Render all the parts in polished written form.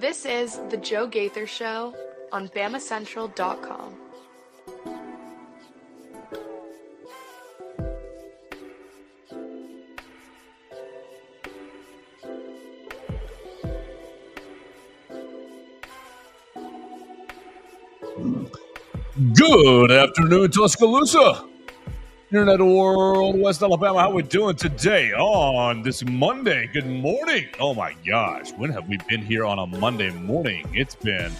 This is The Joe Gaither Show on BamaCentral.com. Good afternoon, Tuscaloosa. Internet world, West Alabama. How we doing today on this Monday? Good morning. Oh my gosh, when have we been here on a Monday morning? It's been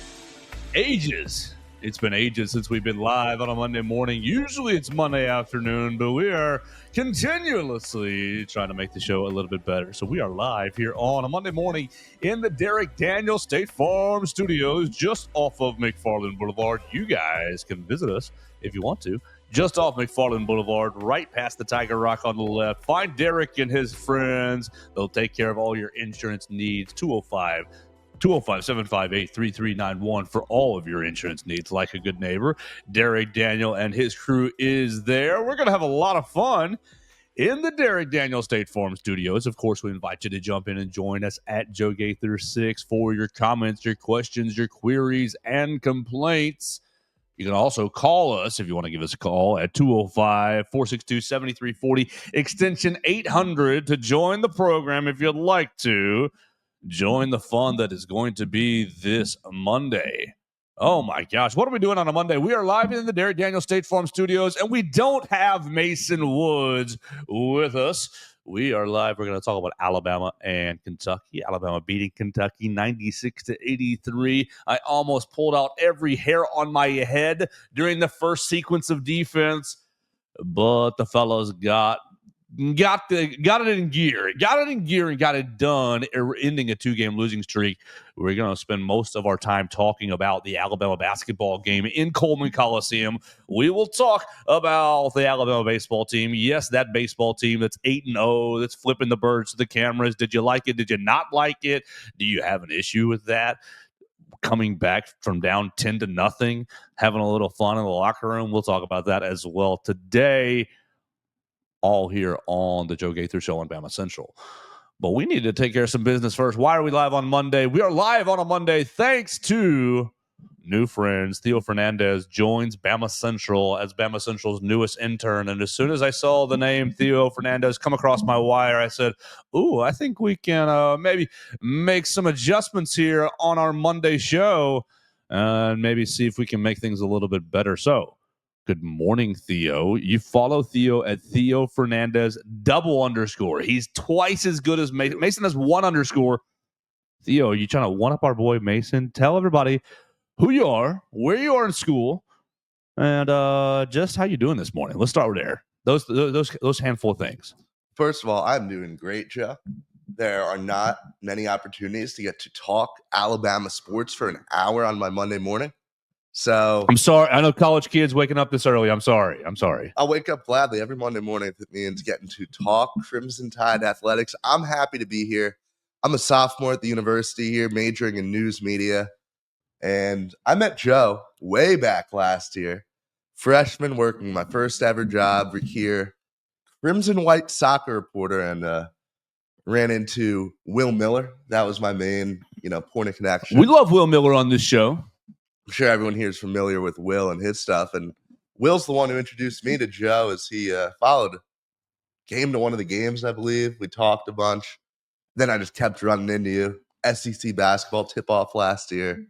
ages. It's been ages since we've been live on a Monday morning. Usually it's Monday afternoon, but we are continuously trying to make the show a little bit better. So we are live here on a Monday morning in the Derek Daniel State Farm Studios, just off of McFarland Boulevard. You guys can visit us if you want to. Just off McFarland Boulevard, right past the Tiger Rock on the left. Find Derek and his friends. They'll take care of all your insurance needs. 205-758-3391 for all of your insurance needs. Like a good neighbor, Derek Daniel and his crew is there. We're going to have a lot of fun in the Derek Daniel State Farm Studios. Of course, we invite you to jump in and join us at Joe Gaither 6 for your comments, your questions, your queries, and complaints. You can also call us if you want to give us a call at 205-462-7340, extension 800 to join the program if you'd like to. Join the fun that is going to be this Monday. Oh my gosh, what are we doing on a Monday? We are live in the Derek Daniel State Farm Studios, and we don't have Mason Woods with us. We are live. We're going to talk about Alabama and Kentucky. Alabama beating Kentucky 96-83. I almost pulled out every hair on my head during the first sequence of defense, but the fellas got it in gear. Got it in gear and got it done, ending a 2-game losing streak. We're going to spend most of our time talking about the Alabama basketball game in Coleman Coliseum. We will talk about the Alabama baseball team. Yes, that baseball team that's 8-0, that's flipping the birds to the cameras. Did you like it? Did you not like it? Do you have an issue with that? Coming back from down 10-0, having a little fun in the locker room. We'll talk about that as well today. All here on the Joe Gaither Show on Bama Central. But we need to take care of some business first. Why are we live on Monday? We are live on a Monday thanks to new friends. Theo Fernandez joins Bama Central as Bama Central's newest intern. And as soon as I saw the name Theo Fernandez come across my wire, I said, ooh, I think we can maybe make some adjustments here on our Monday show and maybe see if we can make things a little bit better. So, good morning, Theo. You follow Theo at Theo Fernandez _. He's twice as good as Mason. Mason has 1_. Theo, you trying to one up our boy Mason? Tell everybody who you are, where you are in school, and just how you doing this morning. Let's start with there. Those handful of things. First of all, I'm doing great, Joe. There are not many opportunities to get to talk Alabama sports for an hour on my Monday morning. So I'm sorry. I know college kids waking up this early. I'm sorry. I'll wake up gladly every Monday morning if it means getting to talk Crimson Tide athletics. I'm happy to be here. I'm a sophomore at the university here, majoring in news media. And I met Joe way back last year, freshman, working my first ever job here, Crimson White soccer reporter, and ran into Will Miller. That was my main, point of connection. We love Will Miller on this show. I'm sure everyone here is familiar with Will and his stuff. And Will's the one who introduced me to Joe as he came to one of the games, I believe. We talked a bunch. Then I just kept running into you. SEC basketball tip-off last year.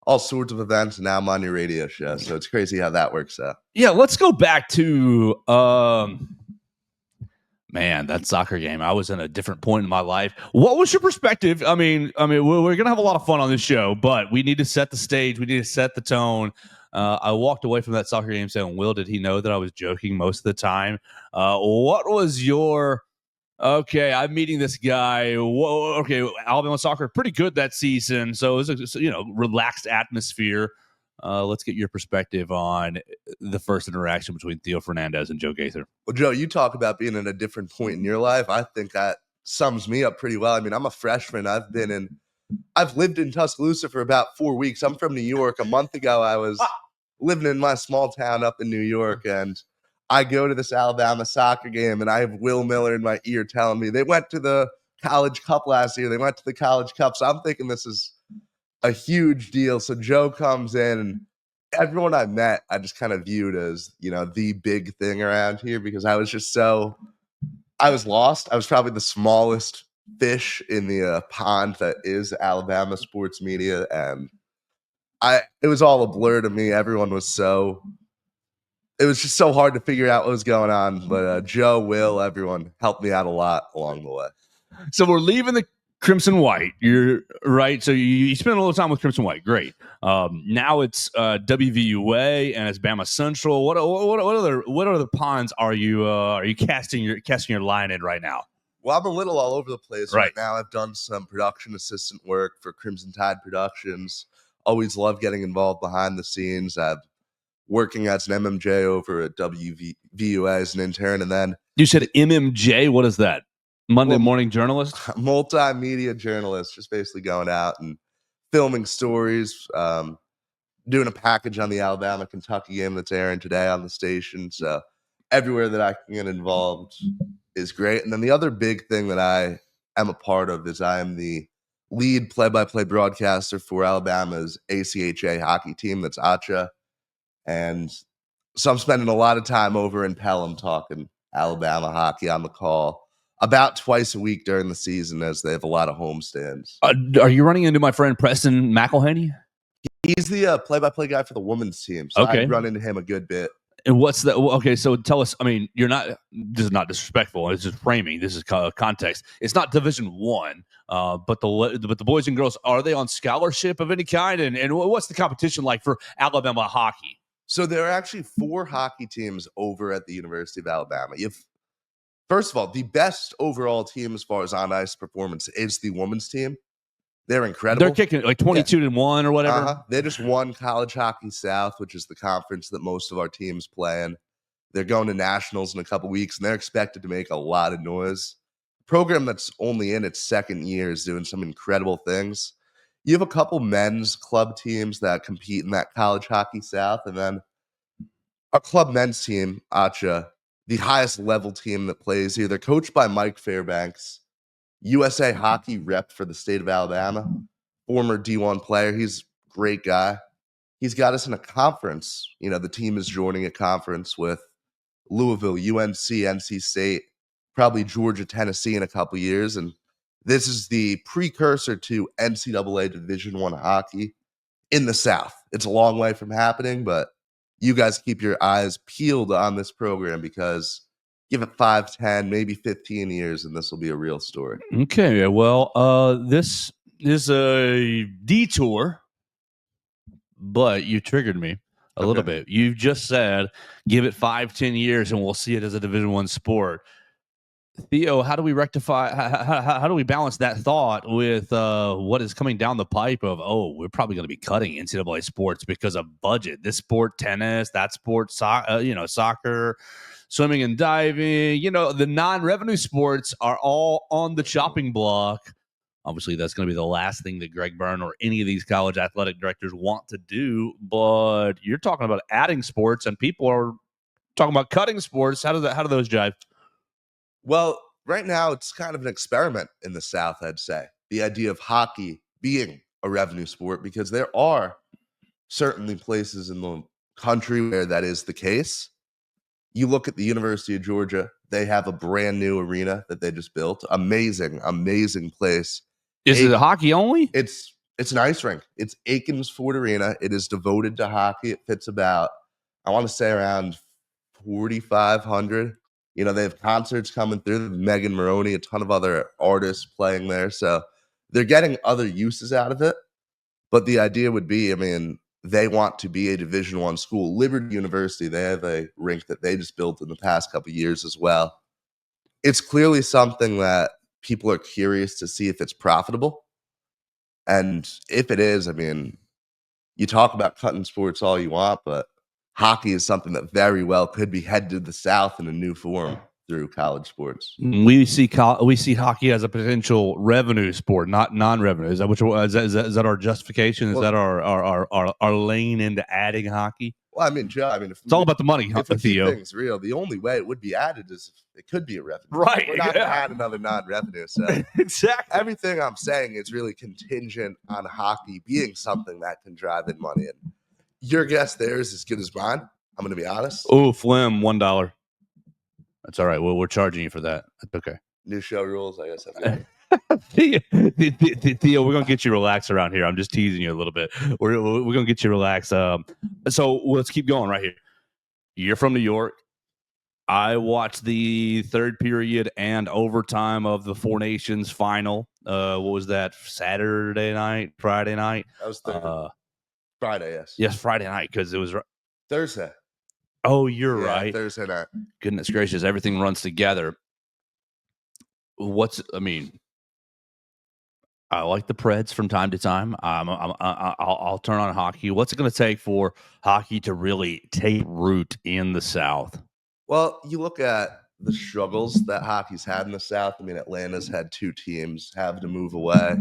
All sorts of events, and now I'm on your radio show. So it's crazy how that works out. Yeah, let's go back to man, that soccer game. I was in a different point in my life. What was your perspective? I mean, we're gonna have a lot of fun on this show, but we need to set the stage. We need to set the tone. I walked away from that soccer game saying, "Will, did he know that I was joking most of the time?" What was your? Okay, I'm meeting this guy. Whoa, okay, Alabama soccer pretty good that season, so it was a relaxed atmosphere. Let's get your perspective on the first interaction between Theo Fernandez and Joe Gaither. Well, Joe, you talk about being at a different point in your life. I think that sums me up pretty well. I mean, I'm a freshman. I've lived in Tuscaloosa for about 4 weeks. I'm from New York. A month ago, I was living in my small town up in New York, and I go to this Alabama soccer game, and I have Will Miller in my ear telling me they went to the College Cup last year. They went to the College Cup. So I'm thinking this is a huge deal. So Joe comes in, and everyone I met, I just kind of viewed as, the big thing around here because I was lost. I was probably the smallest fish in the pond that is Alabama sports media. And it was all a blur to me. It was just so hard to figure out what was going on. But Joe, Will, everyone helped me out a lot along the way. So we're leaving the Crimson White. You're right. So you spent a little time with Crimson White. Great. Now it's WVUA and it's Bama Central. What other ponds are you casting your line in right now? Well, I'm a little all over the place right now. I've done some production assistant work for Crimson Tide Productions. Always love getting involved behind the scenes. I'm working as an MMJ over at WVUA as an intern. And then you said MMJ. What is that? Monday morning journalist? Multimedia journalist, just basically going out and filming stories, doing a package on the Alabama-Kentucky game that's airing today on the station. So everywhere that I can get involved is great. And then the other big thing that I am a part of is I am the lead play-by-play broadcaster for Alabama's ACHA hockey team. That's ACHA. And so I'm spending a lot of time over in Pelham talking Alabama hockey on the call about twice a week during the season as they have a lot of homestands. Are you running into my friend Preston McElhaney? He's the play-by-play guy for the women's team. So I run into him a good bit. And what's that? Okay, so tell us. I mean, this is not disrespectful. It's just framing. This is context. It's not Division One, but the boys and girls, are they on scholarship of any kind? And what's the competition like for Alabama hockey? So there are actually 4 hockey teams over at the University of Alabama. First of all, the best overall team as far as on-ice performance is the women's team. They're incredible. They're kicking like 22-1 or whatever. They just won College Hockey South, which is the conference that most of our teams play in. They're going to nationals in a couple weeks, and they're expected to make a lot of noise. The program that's only in its second year is doing some incredible things. You have a couple men's club teams that compete in that College Hockey South, and then a club men's team, ACHA, the highest level team that plays here. They're coached by Mike Fairbanks, USA hockey rep for the state of Alabama, former D1 player. He's a great guy. He's got us in a conference. The team is joining a conference with Louisville, UNC, NC State, probably Georgia, Tennessee in a couple years. And this is the precursor to NCAA Division I hockey in the South. It's a long way from happening, but you guys keep your eyes peeled on this program because give it 5, 10, maybe 15 years, and this will be a real story. Okay, well, this is a detour, but you triggered me a little bit. You just said give it 5, 10 years, and we'll see it as a Division I sport. Theo, how do we rectify? How do we balance that thought with what is coming down the pipe of, we're probably going to be cutting NCAA sports because of budget? This sport, tennis, that sport, soccer, swimming and diving. The non-revenue sports are all on the chopping block. Obviously, that's going to be the last thing that Greg Byrne or any of these college athletic directors want to do. But you're talking about adding sports, and people are talking about cutting sports. How do those jive? Well, right now it's kind of an experiment in the South, I'd say. The idea of hockey being a revenue sport, because there are certainly places in the country where that is the case. You look at the University of Georgia, they have a brand new arena that they just built. Amazing, amazing place. Is it hockey only? It's an ice rink. It's Aikens Ford Arena. It is devoted to hockey. It fits about, I want to say, around 4,500. They have concerts coming through. Megan Maroney, a ton of other artists playing there. So they're getting other uses out of it. But the idea would be, they want to be a Division I school. Liberty University, they have a rink that they just built in the past couple of years as well. It's clearly something that people are curious to see if it's profitable. And if it is, you talk about cutting sports all you want, but hockey is something that very well could be headed to the South in a new form through college sports. We see hockey as a potential revenue sport, not non-revenue. Is that our justification? Is that our lane into adding hockey? Well, I mean, Joe, if It's all about the money, if we keep Theo. things real, the only way it would be added is if it could be a revenue. Right, We're not going to yeah. add another non-revenue. So Exactly. everything I'm saying is really contingent on hockey being something that can drive in money. And your guess there is as good as mine. I'm going to be honest. Oh, Flim, $1. That's all right. Well, we're charging you for that. That's okay. New show rules, I guess. I feel. Theo, we're gonna get you relaxed around here. I'm just teasing you a little bit. We're gonna get you relaxed. So let's keep going right here. You're from New York. I watched the third period and overtime of the Four Nations final. What was that? Saturday night, Friday night? That was Friday, yes. Yes, Friday night because it was Thursday. Oh, you're Yeah, right. Thursday night. Goodness gracious, everything runs together. I like the Preds from time to time. I'll turn on hockey. What's it going to take for hockey to really take root in the South? Well, you look at the struggles that hockey's had in the South. I mean, Atlanta's had two teams have to move away.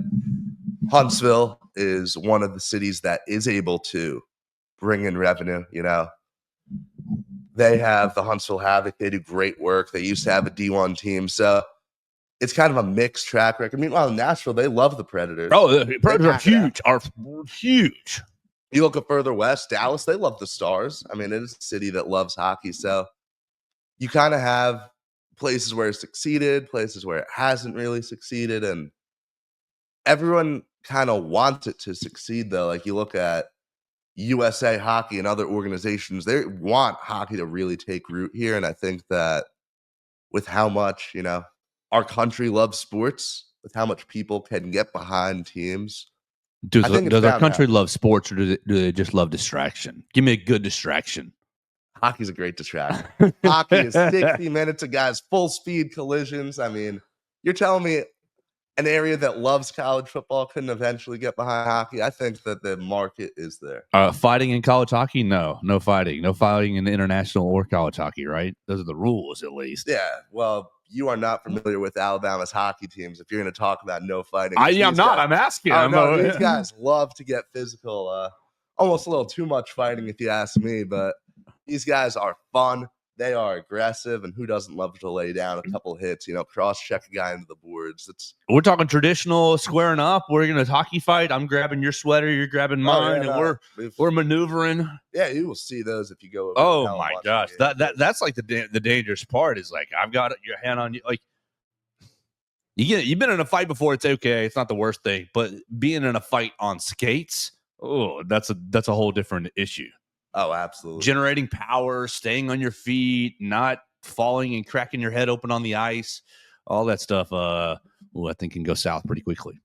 Huntsville is one of the cities that is able to bring in revenue. You know, they have the Huntsville Havoc. They do great work. They used to have a D1 team. So it's kind of a mixed track record. Meanwhile, in Nashville, they love the Predators. Oh, the Predators are huge. You look up further west, Dallas, they love the Stars. I mean, it is a city that loves hockey. So you kind of have places where it's succeeded, places where it hasn't really succeeded. And everyone kind of wants it to succeed, though. Like you look at USA Hockey and other organizations, they want hockey to really take root here. And I think that with how much, our country loves sports, with how much people can get behind teams. Does our country love sports, or do they just love distraction? Give me a good distraction. Hockey's a great distraction. Hockey is 60 minutes of guys, full speed collisions. I mean, you're telling me an area that loves college football couldn't eventually get behind hockey? I think that the market is there. Fighting in college hockey? No fighting. No fighting in international or college hockey, right? Those are the rules, at least. Yeah, well, you are not familiar with Alabama's hockey teams if you're going to talk about no fighting. I'm not. I'm asking. These guys love to get physical. Almost a little too much fighting, if you ask me. But these guys are fun. They are aggressive, and who doesn't love to lay down a couple hits? Cross-check a guy into the boards. We're talking traditional squaring up. We're gonna hockey fight. I'm grabbing your sweater, you're grabbing mine, and we're maneuvering. Yeah, you will see those if you go. Oh my gosh, that's like the dangerous part. Is like I've got your hand on you. Like you've been in a fight before. It's okay. It's not the worst thing, but being in a fight on skates, that's a whole different issue. Oh, absolutely. Generating power, staying on your feet, not falling and cracking your head open on the ice, all that stuff, I think can go south pretty quickly.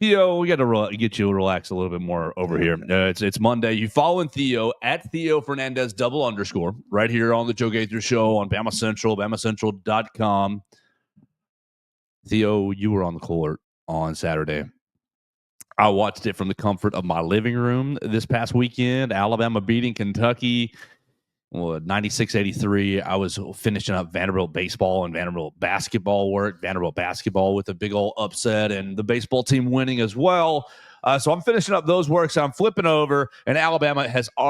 Theo, we got to get you relaxed a little bit more over here. It's Monday. You following Theo at Theo Fernandez _ right here on the Joe Gaither Show on Bama Central, BamaCentral.com. Theo, you were on the court on Saturday. I watched it from the comfort of my living room this past weekend. Alabama beating Kentucky, 96-83. I was finishing up Vanderbilt baseball and Vanderbilt basketball work. Vanderbilt basketball with a big old upset and the baseball team winning as well. So I'm finishing up those works. I'm flipping over, and Alabama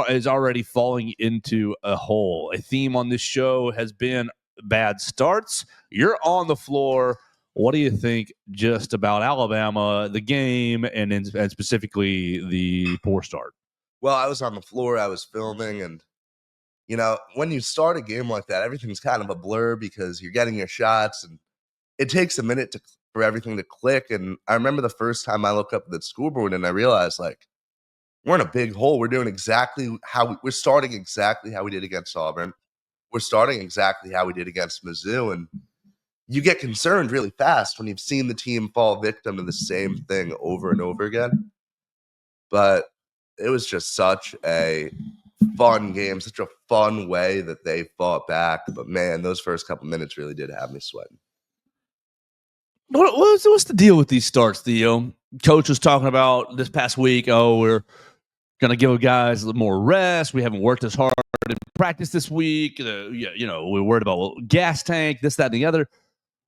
is already falling into a hole. A theme on this show has been bad starts. You're on the floor. What do you think just about Alabama, the game, and specifically the poor start? Well, I was on the floor. I was filming. And, when you start a game like that, everything's kind of a blur because you're getting your shots. And it takes a minute for everything to click. And I remember the first time I looked up at the scoreboard and I realized, we're in a big hole. We're doing we're starting exactly how we did against Auburn. We're starting exactly how we did against Mizzou. And you get concerned really fast when you've seen the team fall victim to the same thing over and over again. But it was just such a fun game, such a fun way that they fought back. But, man, those first couple minutes really did have me sweating. What's the deal with these starts, Theo? Coach was talking about this past week, we're going to give guys a little more rest. We haven't worked as hard in practice this week. We're worried about gas tank, this, that, and the other.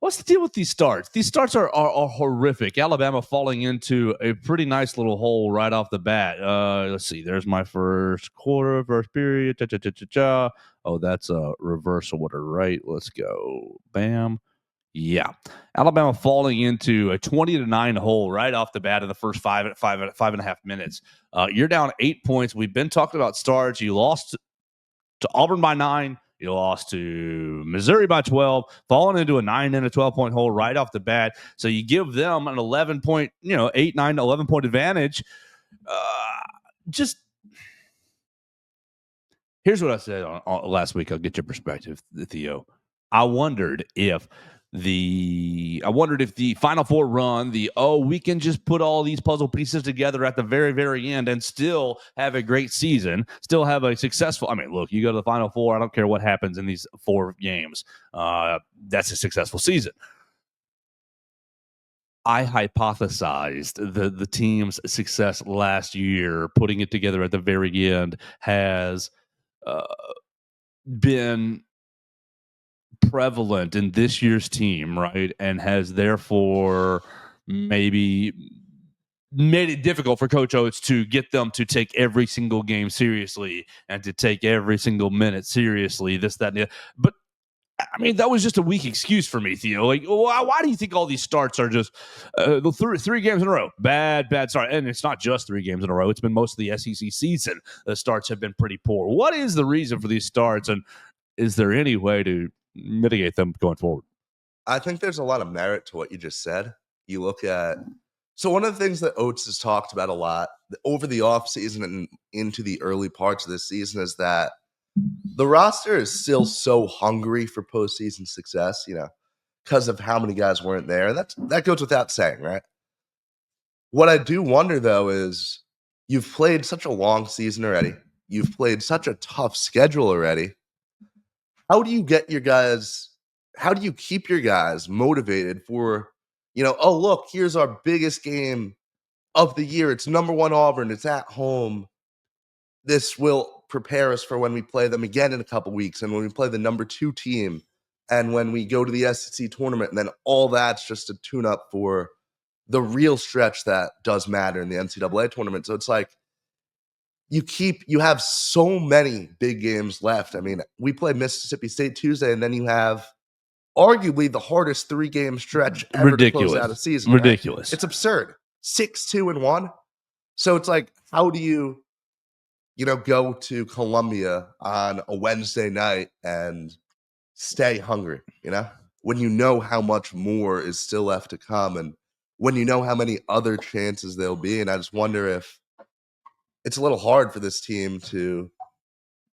What's the deal with these starts? These starts are horrific. Alabama falling into a pretty nice little hole right off the bat. Let's see. There's my first quarter, first period. Cha-cha-cha-cha-cha. Oh, that's a reversal order, right? Let's go. Bam. Yeah. Alabama falling into a 20-9 hole right off the bat in the first five and a half minutes. You're down 8 points. We've been talking about starts. You lost to Auburn by 9. You lost to Missouri by 12, falling into a 9 and a 12-point hole right off the bat. So you give them an 11-point, 8, 9, 11-point advantage. Just here's what I said on last week. I'll get your perspective, Theo. I wondered if the Final Four run, we can just put all these puzzle pieces together at the very, very end and still have a great season, still have a successful. I mean, look, you go to the Final Four. I don't care what happens in these 4 games. That's a successful season. I hypothesized the team's success last year, putting it together at the very end, has been prevalent in this year's team, right? And has therefore maybe made it difficult for Coach Oates to get them to take every single game seriously and to take every single minute seriously, this, that, and the other. But I mean, that was just a weak excuse for me, Theo. Like, why do you think all these starts are just the 3 games in a row? Bad start. And it's not just 3 games in a row. It's been most of the SEC season. The starts have been pretty poor. What is the reason for these starts? And is there any way to mitigate them going forward? I think there's a lot of merit to what you just said. You look at one of the things that Oates has talked about a lot over the offseason and into the early parts of this season is that the roster is still so hungry for postseason success, because of how many guys weren't there. That goes without saying, right? What I do wonder, though, is you've played such a long season already. You've played such a tough schedule already. How do you keep your guys motivated for, oh, look, here's our biggest game of the year. It's number 1 Auburn. It's at home. This will prepare us for when we play them again in a couple weeks and when we play the number 2 team and when we go to the SEC tournament. And then all that's just a tune-up for the real stretch that does matter in the NCAA tournament. So it's like you have so many big games left. I mean, we play Mississippi State Tuesday, and then you have arguably the hardest 3-game stretch ever to close out a season. Ridiculous. Right? It's absurd. 6-2-1. So it's like, how do you go to Columbia on a Wednesday night and stay hungry, when you know how much more is still left to come and when you know how many other chances there'll be. And I just wonder if it's a little hard for this team to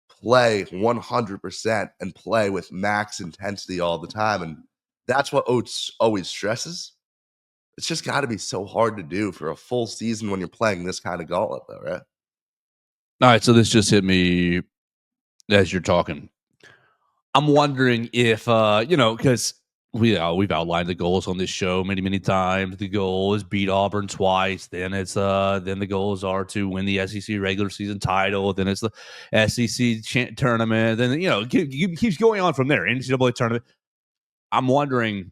play 100% and play with max intensity all the time. And that's what Oates always stresses. It's just got to be so hard to do for a full season when you're playing this kind of gauntlet, though, right? All right, so this just hit me as you're talking. I'm wondering if, because we've outlined the goals on this show many times. The goal is beat Auburn twice. Then then the goals are to win the SEC regular season title. Then it's the SEC tournament. Then it keeps going on from there. NCAA tournament. I'm wondering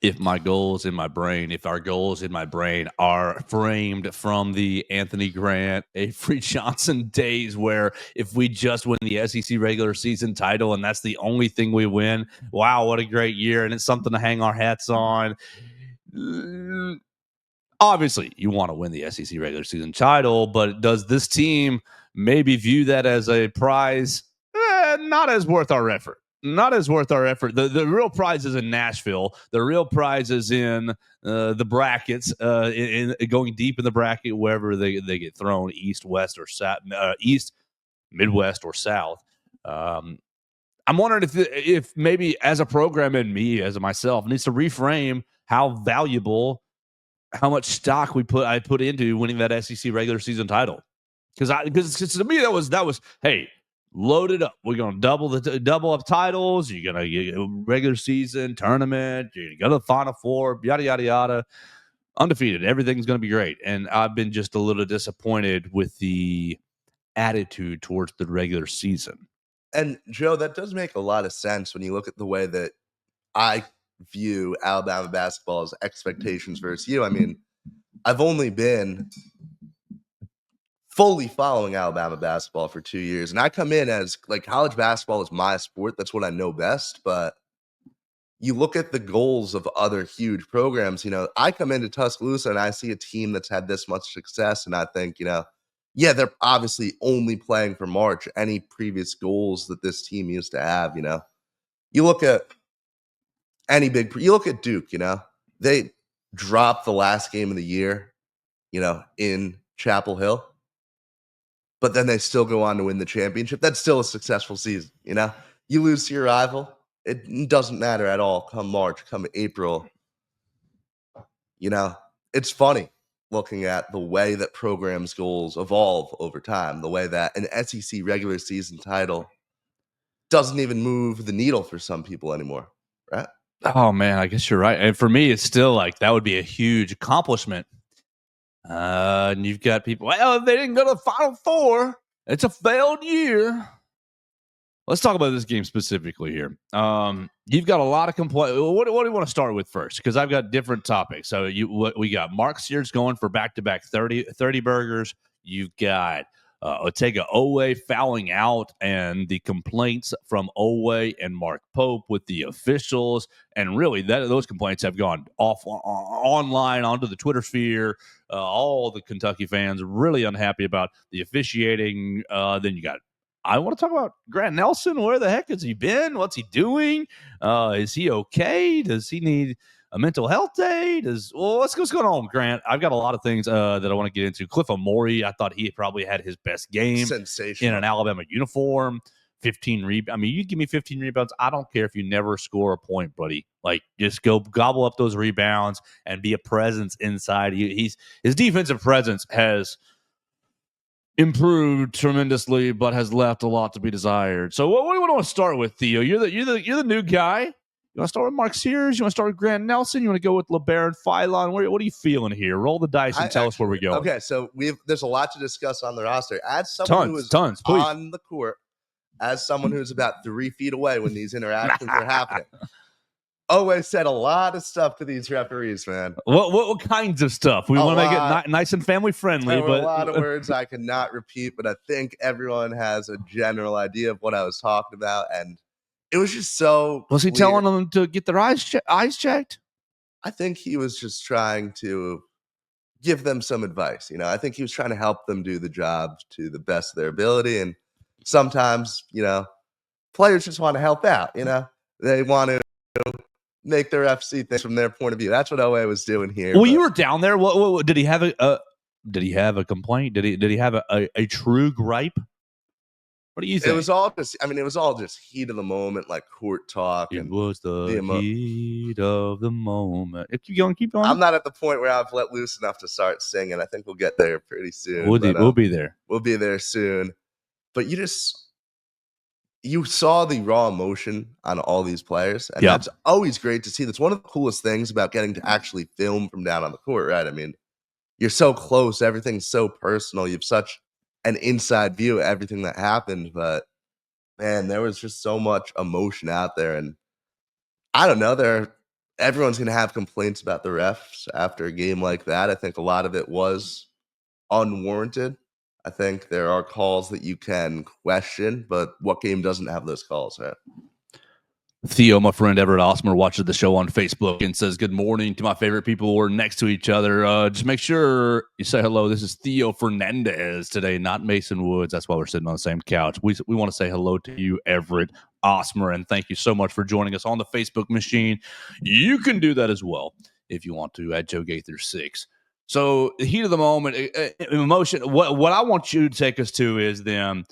if our goals in my brain are framed from the Anthony Grant, Avery Johnson days where if we just win the SEC regular season title and that's the only thing we win, wow, what a great year. And it's something to hang our hats on. Obviously, you want to win the SEC regular season title, but does this team maybe view that as a prize? Not as worth our effort. Not as worth our effort. The real prize is in Nashville. The real prize is in the brackets, in going deep in the bracket wherever they get thrown, east, west, or south, east, midwest, or south. I'm wondering if maybe as a program and me as myself needs to reframe how valuable, how much stock I put into winning that SEC regular season title. Because to me that was hey. Load it up. We're going to double up titles. You're going to get a regular season tournament. You're going to go to the Final Four, yada, yada, yada. Undefeated. Everything's going to be great. And I've been just a little disappointed with the attitude towards the regular season. And, Joe, that does make a lot of sense when you look at the way that I view Alabama basketball as expectations versus you. I mean, I've only been fully following Alabama basketball for 2 years, and I come in as like college basketball is my sport. That's what I know best. But you look at the goals of other huge programs. I come into Tuscaloosa and I see a team that's had this much success, and I think, yeah, they're obviously only playing for March. Any previous goals that this team used to have, you look at you look at Duke. They dropped the last game of the year, in Chapel Hill, but then they still go on to win the championship. That's still a successful season. You lose to your rival, it doesn't matter at all. Come March, come April, it's funny looking at the way that programs' goals evolve over time, the way that an SEC regular season title doesn't even move the needle for some people anymore, right? Oh man, I guess you're right. And for me, it's still like that would be a huge accomplishment. And you've got people, well, if they didn't go to the Final Four, it's a failed year. Let's talk about this game specifically here. You've got a lot of complaints. What do you want to start with first? Because I've got different topics. So we got Mark Sears going for back-to-back 30 burgers. You've got Otega Oweh fouling out, and the complaints from Oweh and Mark Pope with the officials. And really, those complaints have gone off online onto the Twitter sphere. All the Kentucky fans really unhappy about the officiating. Then you got I want to talk about Grant Nelson. Where the heck has he been? What's he doing? Is he okay? Does he need a mental health day? What's going on, Grant? I've got a lot of things that I want to get into. Cliff Amore, I thought he probably had his best game in an Alabama uniform. 15 rebounds. I mean, you give me 15 rebounds. I don't care if you never score a point, buddy. Like, just go gobble up those rebounds and be a presence inside. His defensive presence has improved tremendously, but has left a lot to be desired. So, what do you want to start with, Theo? You're the new guy. You want to start with Mark Sears? You want to start with Grant Nelson? You want to go with LeBaron Philon? What are you feeling here? Roll the dice and tell us where we're going. Okay, so there's a lot to discuss on the roster. As someone who is on the court, as someone who's about 3 feet away when these interactions are happening, Oweh said a lot of stuff to these referees, man. What kinds of stuff? We want to make it nice and family friendly. There were a lot of words I cannot repeat, but I think everyone has a general idea of what I was talking about, and it was just so. Was he telling them to get their eyes checked? I think he was just trying to give them some advice. I think he was trying to help them do the job to the best of their ability, and sometimes, players just want to help out. They want to make their FC things from their point of view. That's what Oweh was doing here. Well, you were down there. What did he have a complaint? Did he have a true gripe? What do you think? It was all just heat of the moment, like court talk. It was the heat of the moment. Keep going. I'm not at the point where I've let loose enough to start singing. I think we'll get there pretty soon. We'll be there. We'll be there soon. But you saw the raw emotion on all these players, and that's always great to see. That's one of the coolest things about getting to actually film from down on the court, right? I mean, you're so close. Everything's so personal. You have such an inside view of everything that happened. But, man, there was just so much emotion out there. And I don't know, everyone's going to have complaints about the refs after a game like that. I think a lot of it was unwarranted. I think there are calls that you can question, but what game doesn't have those calls, right? Theo, my friend Everett Osmer, watches the show on Facebook and says, good morning to my favorite people. We're next to each other. Just make sure you say hello. This is Theo Fernandez today, not Mason Woods. That's why we're sitting on the same couch. We want to say hello to you, Everett Osmer, and thank you so much for joining us on the Facebook machine. You can do that as well if you want to at Joe Gaither 6. So the heat of the moment, emotion. What I want you to take us to is them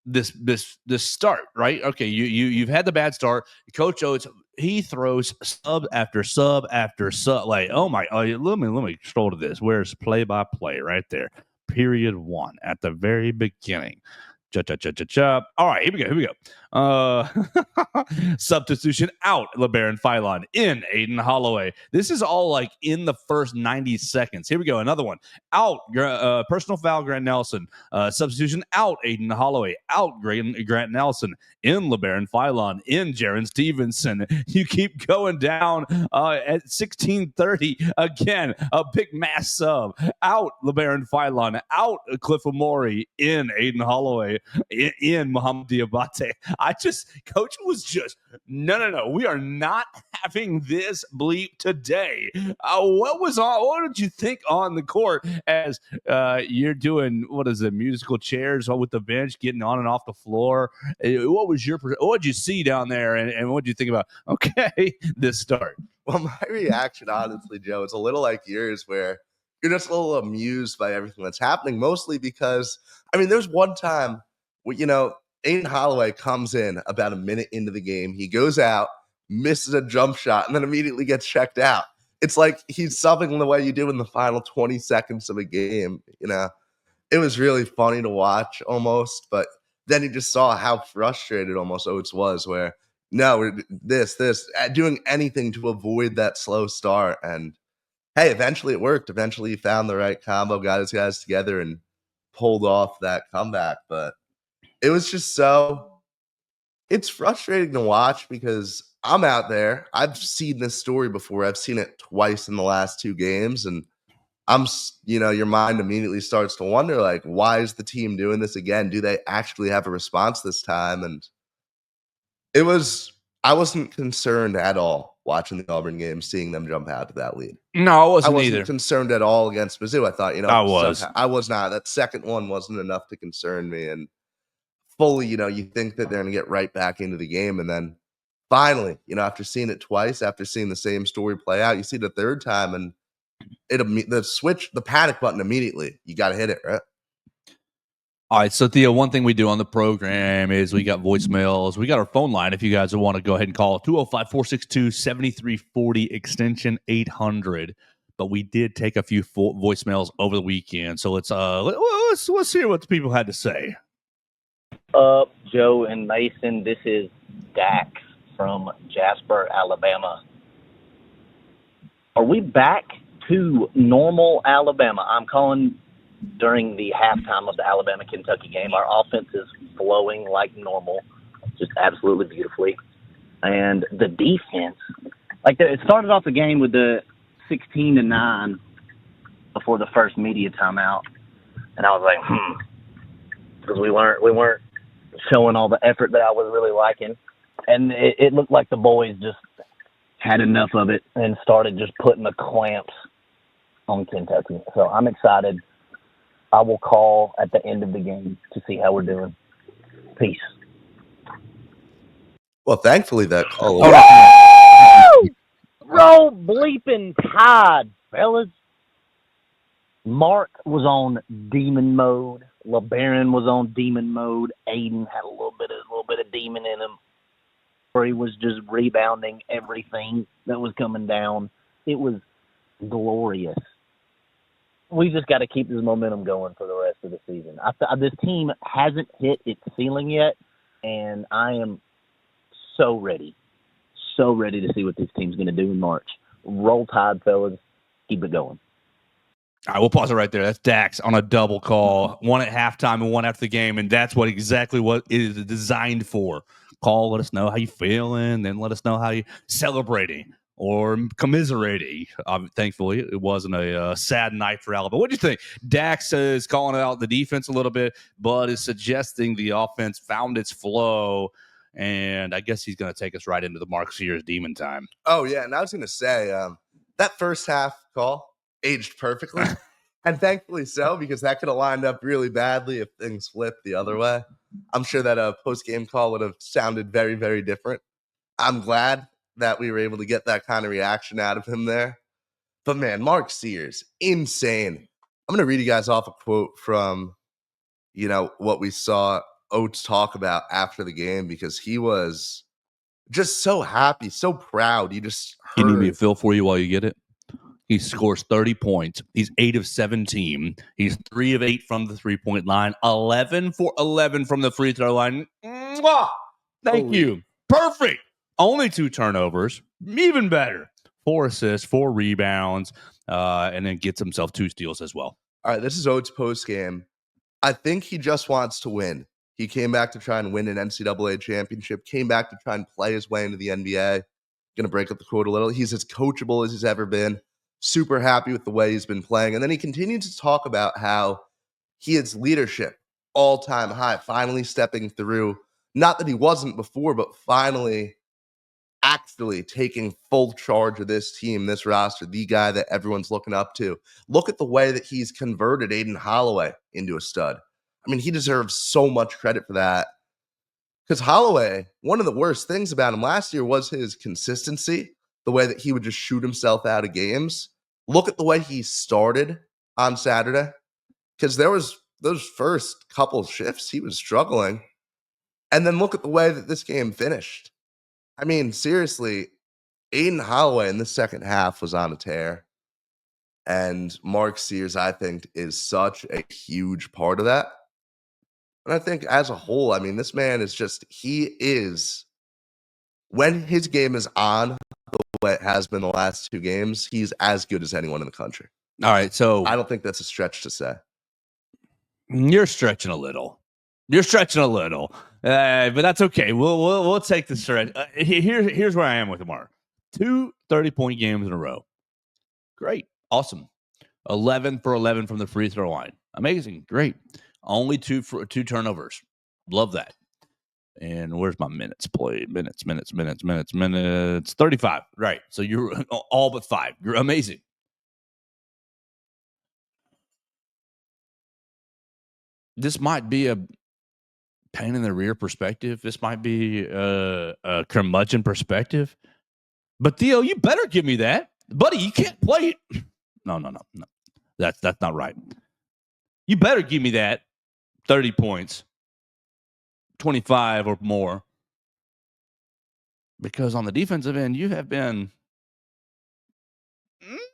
this start, right? Okay, you've had the bad start. Coach Oates, he throws sub after sub after sub. Like, let me scroll to this. Where's play-by-play right there? Period 1 at the very beginning. Cha. All right, here we go. Substitution out, LeBaron Philon. In, Aiden Holloway. This is all like in the first 90 seconds. Here we go. Another one. Out, personal foul, Grant Nelson. Substitution out, Aiden Holloway. Out, Grant Nelson. In, LeBaron Philon. In, Jaron Stevenson. You keep going down at 16:30. Again, a big mass sub. Out, LeBaron Philon. Out, Cliff Amori. In, Aiden Holloway. In Muhammad Diabate. Coach was just, no. We are not having this bleep today. What did you think on the court as you're doing, what is it, musical chairs with the bench, getting on and off the floor? What did you see down there? And what did you think about, okay, this start? Well, my reaction, honestly, Joe, is a little like yours, where you're just a little amused by everything that's happening, mostly because, there's one time, Aiden Holloway comes in about a minute into the game. He goes out, misses a jump shot, and then immediately gets checked out. It's like he's subbing the way you do in the final 20 seconds of a game. It was really funny to watch almost, but then you just saw how frustrated almost Oates was, where, no, we're doing anything to avoid that slow start. And hey, eventually it worked. Eventually he found the right combo, got his guys together, and pulled off that comeback. But it was just it's frustrating to watch because I'm out there. I've seen this story before. I've seen it twice in the last 2 games. And your mind immediately starts to wonder, like, why is the team doing this again? Do they actually have a response this time? And I wasn't concerned at all watching the Auburn game, seeing them jump out to that lead. No, I wasn't either. Concerned at all against Mizzou. I thought, I was not. That second one wasn't enough to concern me. And fully, you think that they're going to get right back into the game. And then finally, after seeing it twice, after seeing the same story play out, you see it a third time, and the panic button immediately. You got to hit it, right? All right, so Theo, one thing we do on the program is we got voicemails. We got our phone line if you guys want to go ahead and call 205-462-7340, extension 800. But we did take a few voicemails over the weekend, so let's hear what the people had to say. Joe and Mason, this is Dax from Jasper, Alabama. Are we back to normal Alabama? I'm calling during the halftime of the Alabama-Kentucky game. Our offense is flowing like normal, just absolutely beautifully. And the defense, it started off the game with the 16-9 before the first media timeout. And I was like, because we weren't showing all the effort that I was really liking. And it looked like the boys just had enough of it and started just putting the clamps on Kentucky. So I'm excited. I will call at the end of the game to see how we're doing. Peace. Well, thankfully that call. Roll bleeping Tide, fellas. Mark was on demon mode. LeBaron was on demon mode. Aiden had a little bit of demon in him, where he was just rebounding everything that was coming down. It was glorious. We just got to keep this momentum going for the rest of the season. This team hasn't hit its ceiling yet, and I am so ready to see what this team's going to do in March. Roll Tide, fellas. Keep it going. All right, we'll pause it right there. That's Dax on a double call, one at halftime and one after the game, and that's exactly what it is designed for. Call, let us know how you feeling, then let us know how you celebrating or commiserating. Thankfully, it wasn't a sad night for Alabama. What do you think? Dax is calling out the defense a little bit, but is suggesting the offense found its flow, and I guess he's going to take us right into the Mark Sears demon time. Oh, yeah, and I was going to say, that first half call aged perfectly, and thankfully so, because that could have lined up really badly if things flipped the other way. I'm sure that a post-game call would have sounded very, very different. I'm glad that we were able to get that kind of reaction out of him there. But man, Mark Sears, insane. I'm going to read you guys off a quote from, what we saw Oates talk about after the game, because he was just so happy, so proud. You just heard. You need me to fill for you while you get it? He scores 30 points. He's 8 of 17. He's 3 of 8 from the 3-point line, 11 for 11 from the free throw line. Mwah! Thank you. Perfect. Only 2 turnovers. Even better. 4 assists, 4 rebounds, and then gets himself 2 steals as well. All right, this is Oates post game. I think he just wants to win. He came back to try and win an NCAA championship, came back to try and play his way into the NBA. Going to break up the quote a little. He's as coachable as he's ever been. Super happy with the way he's been playing. And then he continued to talk about how he has leadership all-time high, finally stepping through. Not that he wasn't before, but finally actually taking full charge of this team, this roster, the guy that everyone's looking up to. Look at the way that he's converted Aiden Holloway into a stud. I mean, he deserves so much credit for that. Because Holloway, one of the worst things about him last year was his consistency, the way that he would just shoot himself out of games. Look at the way he started on Saturday. Because there was those first couple shifts, he was struggling. And then look at the way that this game finished. I mean, seriously, Aiden Holloway in the second half was on a tear. And Mark Sears, I think, is such a huge part of that. And I think as a whole, I mean, this man is just, he is, when his game is on the way it has been the last 2 games, he's as good as anyone in the country. All right, so I don't think that's a stretch to say. You're stretching a little. But that's okay. We'll take the stretch. Here's where I am with Mark. 2 30-point games in a row. Great. Awesome. 11 for 11 from the free throw line. Amazing. Great. Only 2 turnovers. Love that. And where's my minutes played? Minutes. 35. Right. So you're all but 5. You're amazing. This might be a pain in the rear perspective. This might be a curmudgeon perspective. But Theo, you better give me that. Buddy, you can't play it. No. That's not right. You better give me that 30 points, 25 or more. Because on the defensive end, you have been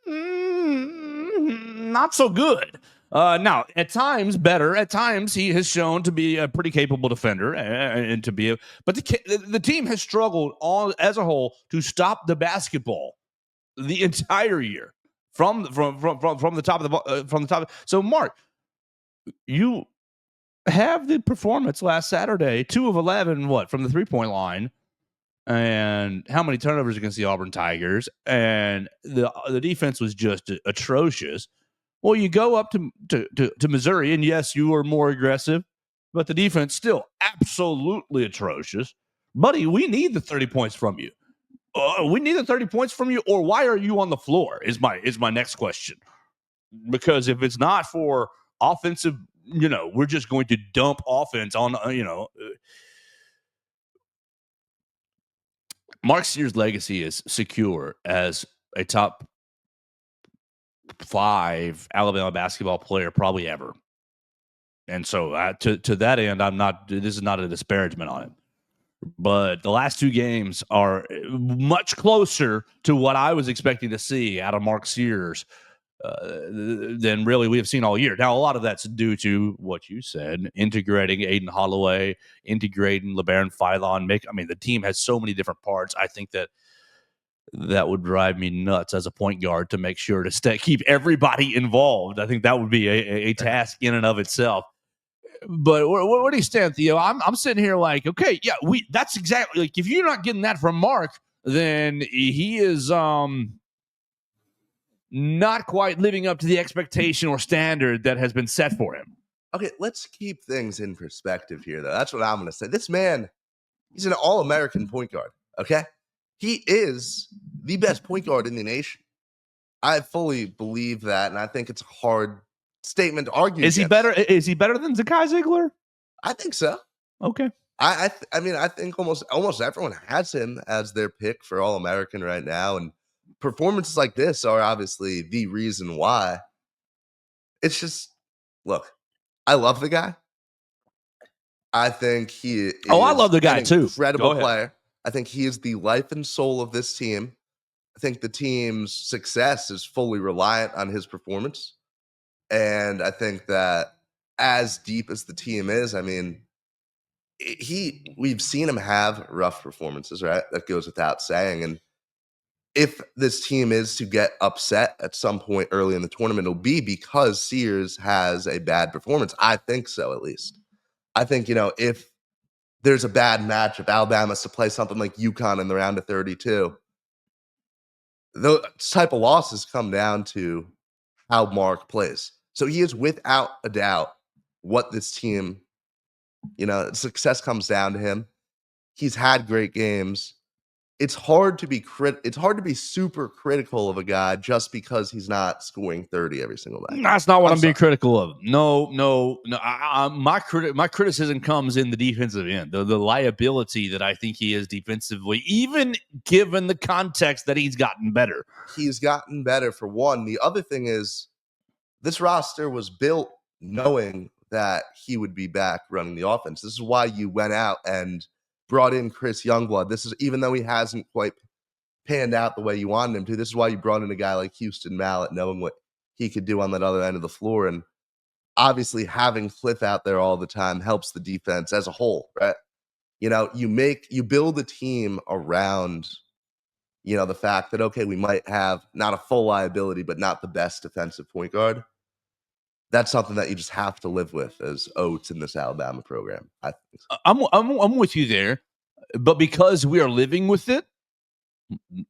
not so good. Now, at times better. At times he has shown to be a pretty capable defender and to be. But the team has struggled as a whole to stop the basketball the entire year from the top of the top. So, Mark, you have the performance last Saturday, 2 of 11, from the 3-point line. And how many turnovers against the Auburn Tigers? And the defense was just atrocious. Well, you go up to Missouri, and yes, you were more aggressive, but the defense still absolutely atrocious. Buddy, we need the 30 points from you. We need the 30 points from you, or why are you on the floor? Is my next question. Because if it's not for offensive, we're just going to dump offense on, Mark Sears' legacy is secure as a top 5 Alabama basketball player probably ever. And so to that end, this is not a disparagement on him. But the last 2 games are much closer to what I was expecting to see out of Mark Sears than really we have seen all year. Now, a lot of that's due to what you said, integrating Aiden Holloway, integrating LeBaron Philon. The team has so many different parts. I think that would drive me nuts as a point guard to make sure to keep everybody involved. I think that would be a task in and of itself. But where do you stand, Theo? I'm sitting here like, okay, yeah, that's exactly like if you're not getting that from Mark, then he is not quite living up to the expectation or standard that has been set for him. Okay, let's keep things in perspective here, though. That's what I'm going to say. This man, he's an All-American point guard, okay? He is the best point guard in the nation. I fully believe that, and I think it's a hard statement to argue. Is he better? Is he better than Zakai Ziegler? I think so. Okay. I think almost everyone has him as their pick for All-American right now, and performances like this are obviously the reason why. It's just, look, I love the guy. I think he is I love the guy too. Incredible player. I think he is the life and soul of this team. I think the team's success is fully reliant on his performance. And I think that as deep as the team is, I mean, we've seen him have rough performances, right? That goes without saying. And if this team is to get upset at some point early in the tournament, it'll be because Sears has a bad performance. I think so, at least. I think, if there's a bad matchup, Alabama's to play something like UConn in the round of 32, those type of losses come down to how Mark plays. So he is without a doubt what this team, success comes down to him. He's had great games. It's hard to be super critical of a guy just because he's not scoring 30 every single day. That's not what I'm being sorry. critical of. No. My criticism comes in the defensive end, the liability that I think he is defensively, even given the context that he's gotten better. He's gotten better, for one. The other thing is, this roster was built knowing that he would be back running the offense. This is why you went out and brought in Chris Youngblood. This is, even though he hasn't quite panned out the way you wanted him to, this is why you brought in a guy like Houston Mallett, knowing what he could do on that other end of the floor. And obviously having Cliff out there all the time helps the defense as a whole, right? You build a team around, the fact that, okay, we might have not a full liability, but not the best defensive point guard. That's something that you just have to live with as Oates in this Alabama program. I think so. I'm with you there, but because we are living with it,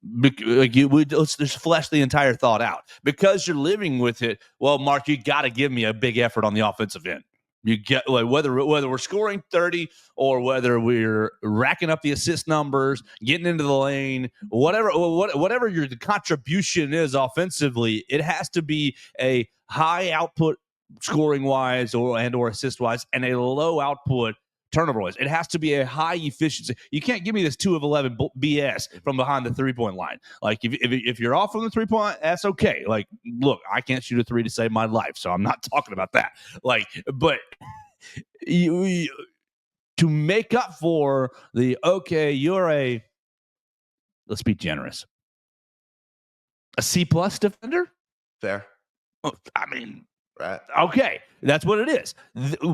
let's just flesh the entire thought out. Because you're living with it, well, Mark, you got to give me a big effort on the offensive end. You get, like, whether we're scoring 30 or whether we're racking up the assist numbers, getting into the lane, whatever your contribution is offensively, it has to be a high output scoring wise or assist wise, and a low output turnover wise. It has to be a high efficiency. You can't give me this 2 of 11 BS from behind the 3-point line. Like, if you're off from the 3-point, that's okay. Like, look, I can't shoot a 3 to save my life, so I'm not talking about that. Like, but you to make up for the, okay, let's be generous, a C+ defender. Fair. I mean, right. Okay, that's what it is,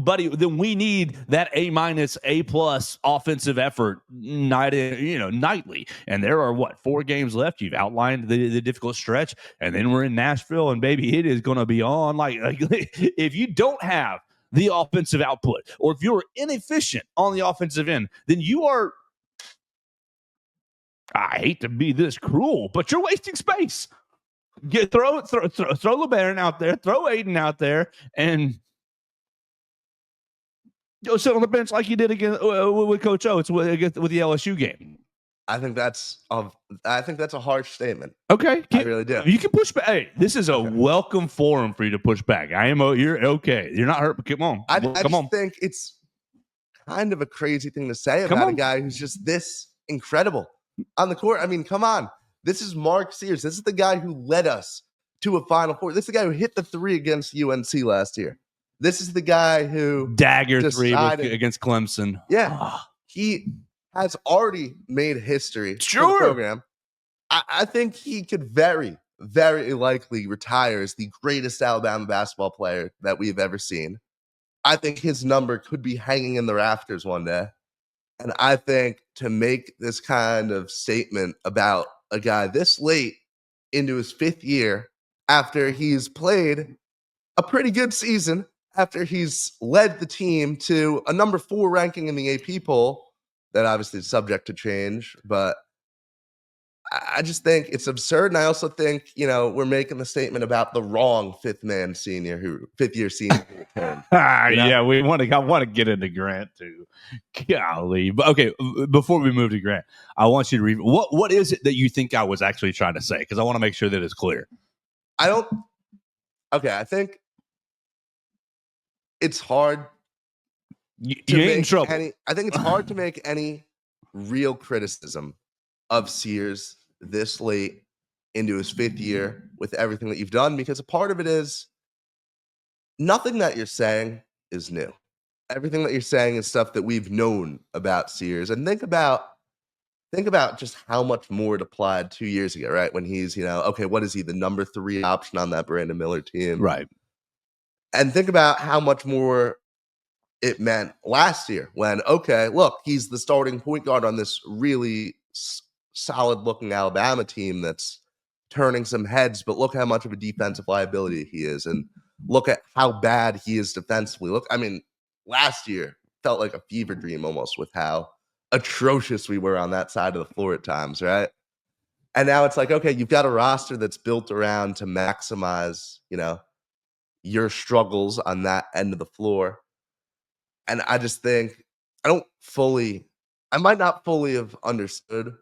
buddy. Then we need that A-, A+ offensive effort nightly. And there are 4 games left. You've outlined the difficult stretch, and then we're in Nashville, and baby, it is going to be on. Like if you don't have the offensive output, or if you're inefficient on the offensive end, then you are. I hate to be this cruel, but you're wasting space. Throw LeBaron out there, throw Aiden out there, and go sit on the bench like you did again with Coach Oates with the LSU game. I think that's a harsh statement. Okay, I really do. You can push back. Hey, this is a welcome forum for you to push back. You're okay. You're not hurt, but come on. I just think it's kind of a crazy thing to say about a guy who's just this incredible on the court. I mean, come on. This is Mark Sears. This is the guy who led us to a Final Four. This is the guy who hit the 3 against UNC last year. This is the guy who dagger 3 against Clemson. Yeah, he has already made history for the program. I think he could very, very likely retire as the greatest Alabama basketball player that we've ever seen. I think his number could be hanging in the rafters one day. And I think to make this kind of statement about a guy this late into his 5th year, after he's played a pretty good season, after he's led the team to a number 4 ranking in the AP poll, that obviously is subject to change, but I just think it's absurd. And I also think, we're making the statement about the wrong 5th-year senior who returned. Yeah, I want to get into Grant too. Golly. But okay, before we move to Grant, I want you to read what is it that you think I was actually trying to say? Because I want to make sure that it's clear. I think it's hard. You ain't in trouble. I think it's hard to make any real criticism of Sears this late into his 5th year with everything that you've done, because a part of it is nothing that you're saying is new. Everything that you're saying is stuff that we've known about Sears. And think about think about just how much more it applied 2 years ago, right? When he's, okay, what is he, the number 3 option on that Brandon Miller team? Right. And think about how much more it meant last year when, okay, look, he's the starting point guard on this really solid-looking Alabama team that's turning some heads, but look how much of a defensive liability he is, and look at how bad he is defensively. Look, I mean, last year felt like a fever dream almost with how atrocious we were on that side of the floor at times, right? And now it's like, okay, you've got a roster that's built around to maximize, your struggles on that end of the floor. And I just think I might not fully have understood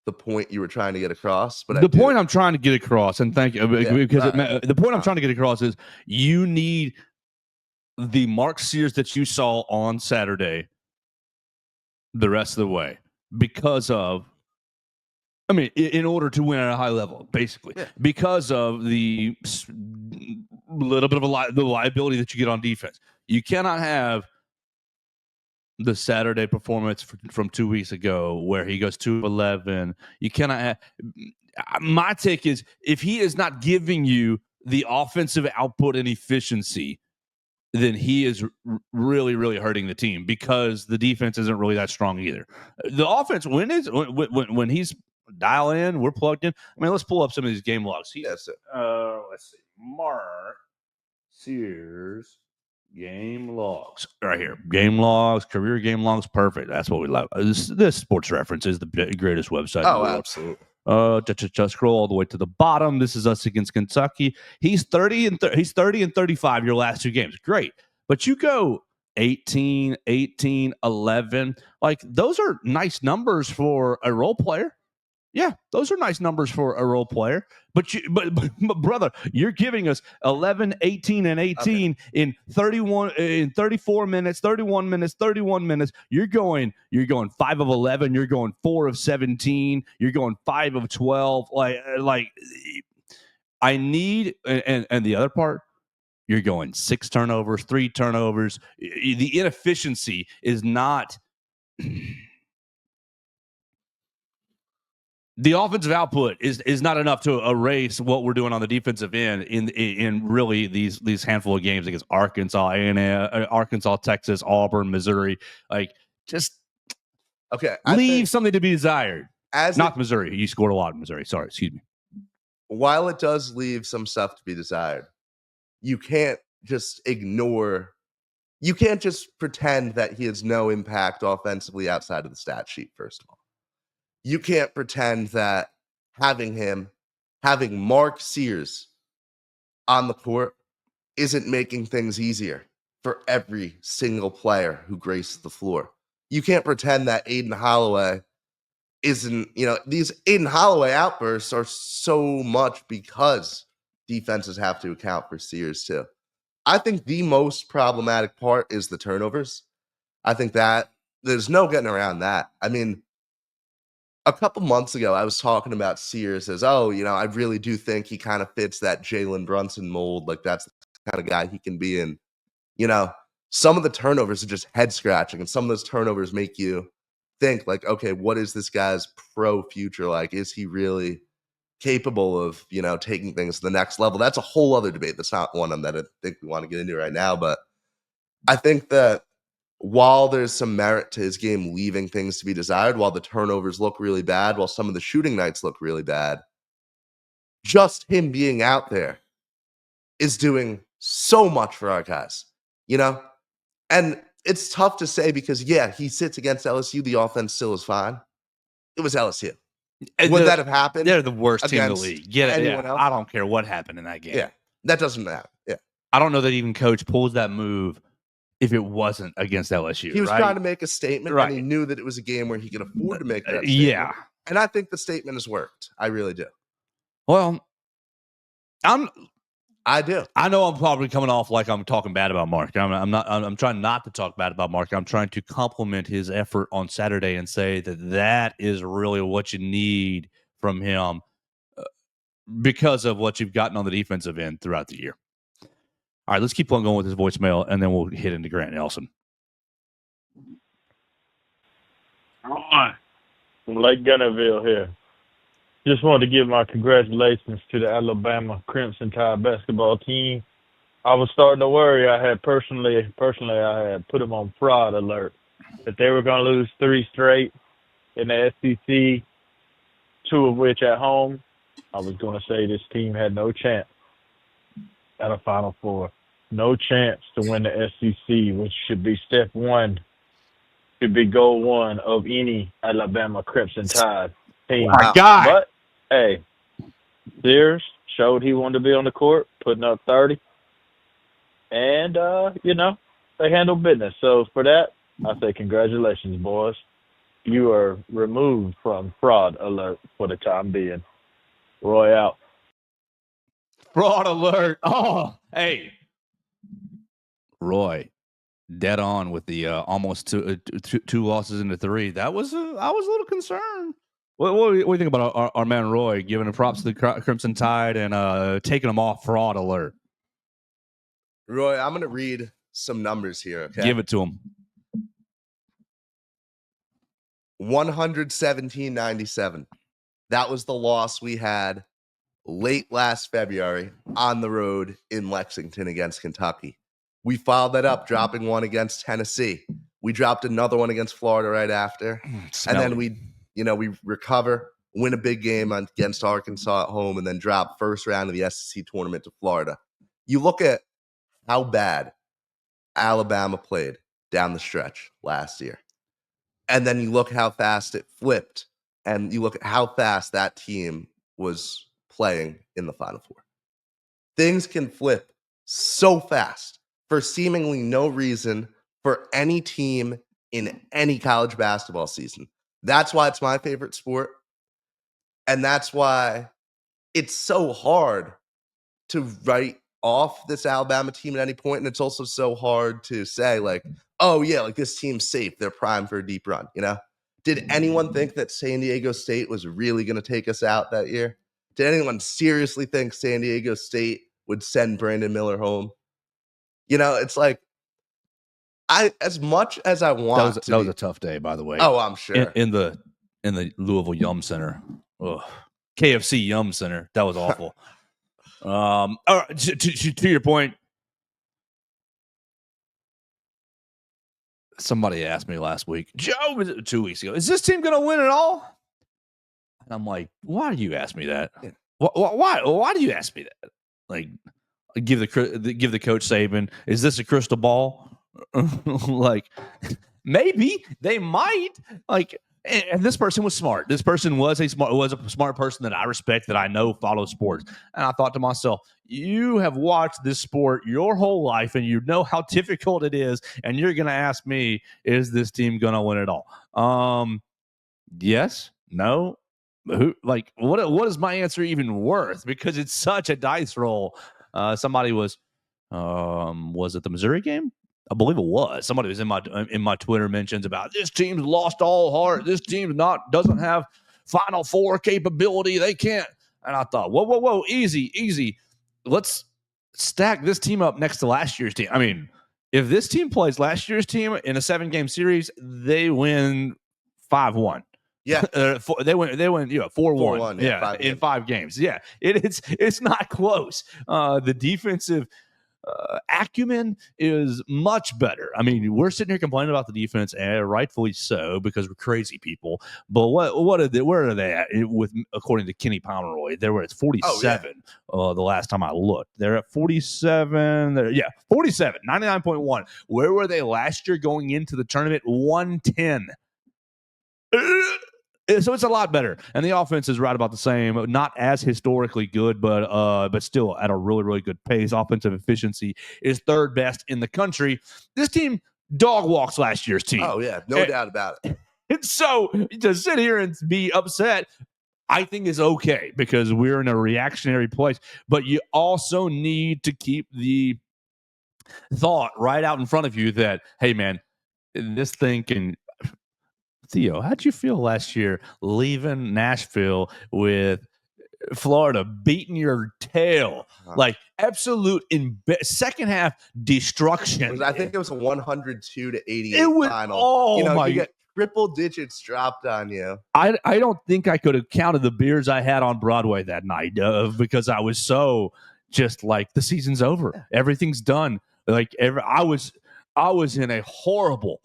the point you were trying to get across, but the point I'm trying to get across, and thank you, because the point I'm trying to get across is you need the Mark Sears that you saw on Saturday the rest of the way because of, I mean, in order to win at a high level, basically, because of the little bit of the liability that you get on defense. You cannot have the Saturday performance from 2 weeks ago where he goes 2-11. You cannot have, my take is if he is not giving you the offensive output and efficiency, then he is really, really hurting the team because the defense isn't really that strong either. The offense, when he's dialed in, we're plugged in. I mean, let's pull up some of these game logs. Let's see. Mark Sears game logs right here. Game logs, career game logs, perfect. That's what we love. This Sports Reference is the greatest website. Oh, absolutely. Just scroll all the way to the bottom. This is us against Kentucky. He's 30 and 35 your last 2 games. Great. But you go 18, 11. Like those are nice numbers for a role player. Yeah, those are nice numbers for a role player. But brother, you're giving us 11, 18, and 18 in 34 minutes, 31 minutes, 31 minutes. You're going 5 of 11. You're going 4 of 17. You're going 5 of 12. Like I need, and the other part, you're going 6 turnovers, 3 turnovers. The inefficiency is not. The offensive output is not enough to erase what we're doing on the defensive end in really these handful of games against Arkansas, Arkansas, Texas, Auburn, Missouri. Like just leave something to be desired. Not Missouri. You scored a lot in Missouri. Sorry, excuse me. While it does leave some stuff to be desired, you can't just ignore. You can't just pretend that he has no impact offensively outside of the stat sheet. First of all. You can't pretend that having Mark Sears on the court isn't making things easier for every single player who graces the floor. You can't pretend that Aden Holloway isn't, these Aden Holloway outbursts are so much because defenses have to account for Sears too. I think the most problematic part is the turnovers. I think that there's no getting around that. I mean, a couple months ago, I was talking about Sears as, I really do think he kind of fits that Jalen Brunson mold. Like, that's the kind of guy he can be in. Some of the turnovers are just head scratching, and some of those turnovers make you think, like, okay, what is this guy's pro future like? Is he really capable of, taking things to the next level? That's a whole other debate. That's not one that I think we want to get into right now. But I think that while there's some merit to his game leaving things to be desired, while the turnovers look really bad, while some of the shooting nights look really bad, just him being out there is doing so much for our guys, And it's tough to say because, he sits against LSU. The offense still is fine. It was LSU. Would that have happened? They're the worst team in the league. Get it? Anyone else? I don't care what happened in that game. Yeah, that doesn't matter. Yeah. I don't know that even coach pulls that move if it wasn't against LSU. He was trying to make a statement, and he knew that it was a game where he could afford to make that statement. Yeah. And I think the statement has worked. I really do. Well, I do. I know I'm probably coming off like I'm talking bad about Mark. I'm not. I'm trying not to talk bad about Mark. I'm trying to compliment his effort on Saturday and say that is really what you need from him because of what you've gotten on the defensive end throughout the year. All right, let's keep on going with his voicemail, and then we'll hit into Grant Nelson. All right. from Lake Gunnerville here. Just wanted to give my congratulations to the Alabama Crimson Tide basketball team. I was starting to worry. I had personally, I had put them on fraud alert that they were going to lose 3 straight in the SEC, 2 of which at home. I was going to say this team had no chance at a Final Four. No chance to win the SEC, which should be step 1, should be goal 1 of any Alabama Crimson Tide team. My guy. But, hey, Sears showed he wanted to be on the court, putting up 30. And, they handled business. So for that, I say congratulations, boys. You are removed from fraud alert for the time being. Roy out. Fraud alert. Oh, hey. Roy, dead on with the almost two losses into 3. I was a little concerned. What do you think about our man Roy giving the props to the Crimson Tide and taking them off fraud alert? Roy, I'm going to read some numbers here, okay? Give it to him. 117-97. That was the loss we had late last February on the road in Lexington against Kentucky. We followed that up, dropping one against Tennessee. We dropped another one against Florida right after. And then we recover, win a big game against Arkansas at home, and then drop first round of the SEC tournament to Florida. You look at how bad Alabama played down the stretch last year. And then you look how fast it flipped, and you look at how fast that team was playing in the Final Four. Things can flip so fast for seemingly no reason for any team in any college basketball season. That's why it's my favorite sport. And that's why it's so hard to write off this Alabama team at any point. And it's also so hard to say, like, oh, yeah, like this team's safe. They're primed for a deep run, you know? Did anyone think that San Diego State was really going to take us out that year? Did anyone seriously think San Diego State would send Brandon Miller home? You know, it's like, as much as I want that was a tough day, by the way. Oh, I'm sure. In the Louisville Yum Center. Ugh. KFC Yum Center. That was awful. All right, to your point, somebody asked me last week, Joe, was it 2 weeks ago, is this team going to win it all? And I'm like, why do you ask me that? Yeah. Why do you ask me that? Like, give the coach Saban, is this a crystal ball? Like, maybe they might. Like, and this person was smart. This person was a smart person that I respect, that I know follows sports. And I thought to myself, you have watched this sport your whole life, and you know how difficult it is. And you're going to ask me, is this team going to win it all? Yes, no. Who? Like, what is my answer even worth? Because it's such a dice roll. Somebody was it the Missouri game? I believe it was. Somebody was in my Twitter mentions about this team's lost all heart. This team doesn't have Final Four capability. They can't. And I thought, whoa, easy. Let's stack this team up next to last year's team. I mean, if this team plays last year's team in a 7-game series, they win 5-1. Yeah, they win 4-1. Yeah, in 5 games. Yeah, it's not close. The defensive acumen is much better. I mean, we're sitting here complaining about the defense, and rightfully so, because we're crazy people. But where are they at? According to Kenny Pomeroy, they were at 47. The last time I looked, they're at 47. 47, 99.1. Where were they last year going into the tournament? 110. So it's a lot better, and the offense is right about the same. Not as historically good, but still at a really, really good pace. Offensive efficiency is 3rd best in the country. This team dog walks last year's team. Oh yeah, no doubt about it. And so to sit here and be upset, I think is okay, because we're in a reactionary place. But you also need to keep the thought right out in front of you that, hey man, this thing can. Theo, how'd you feel last year leaving Nashville with Florida beating your tail? Like absolute second half destruction. I think it was a 102-88 it was, final. Oh, you get triple digits dropped on you. I don't think I could have counted the beers I had on Broadway that night because I was so just like the season's over, everything's done. Like I was in a horrible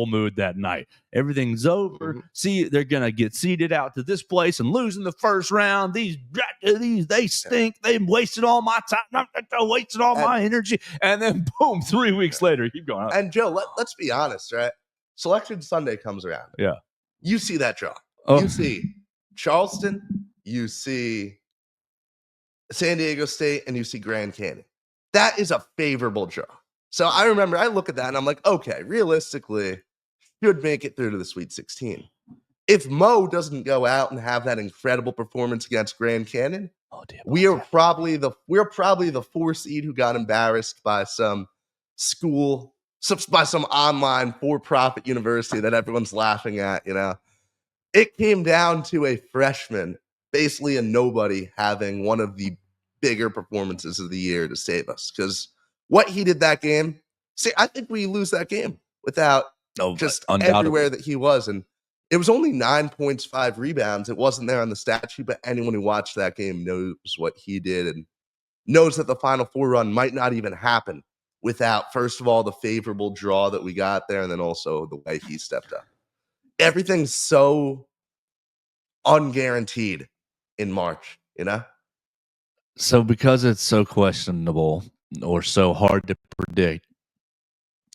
mood that night. Everything's over. Mm-hmm. See, they're gonna get seeded out to this place and lose in the first round. These they stink. They wasted all my time. Wasted all my energy. And then boom, 3 weeks later, keep going. And Joe, let's be honest, right? Selection Sunday comes around. Yeah. You see that draw. Oh. You see Charleston, you see San Diego State, and you see Grand Canyon. That is a favorable draw. So I remember I look at that and I'm like, okay, realistically, should make it through to the Sweet 16. If Mo doesn't go out and have that incredible performance against Grand Canyon, we're probably the 4 seed who got embarrassed by some school, by some online for-profit university that everyone's laughing at. It came down to a freshman, basically a nobody, having one of the bigger performances of the year to save us. Because what he did that game, I think we lose that game without just everywhere that he was. And it was only 9 points, 5 rebounds. It wasn't there on the stat sheet, but anyone who watched that game knows what he did and knows that the Final Four run might not even happen without, first of all, the favorable draw that we got there, and then also the way he stepped up. Everything's so unguaranteed in March, So because it's so questionable or so hard to predict,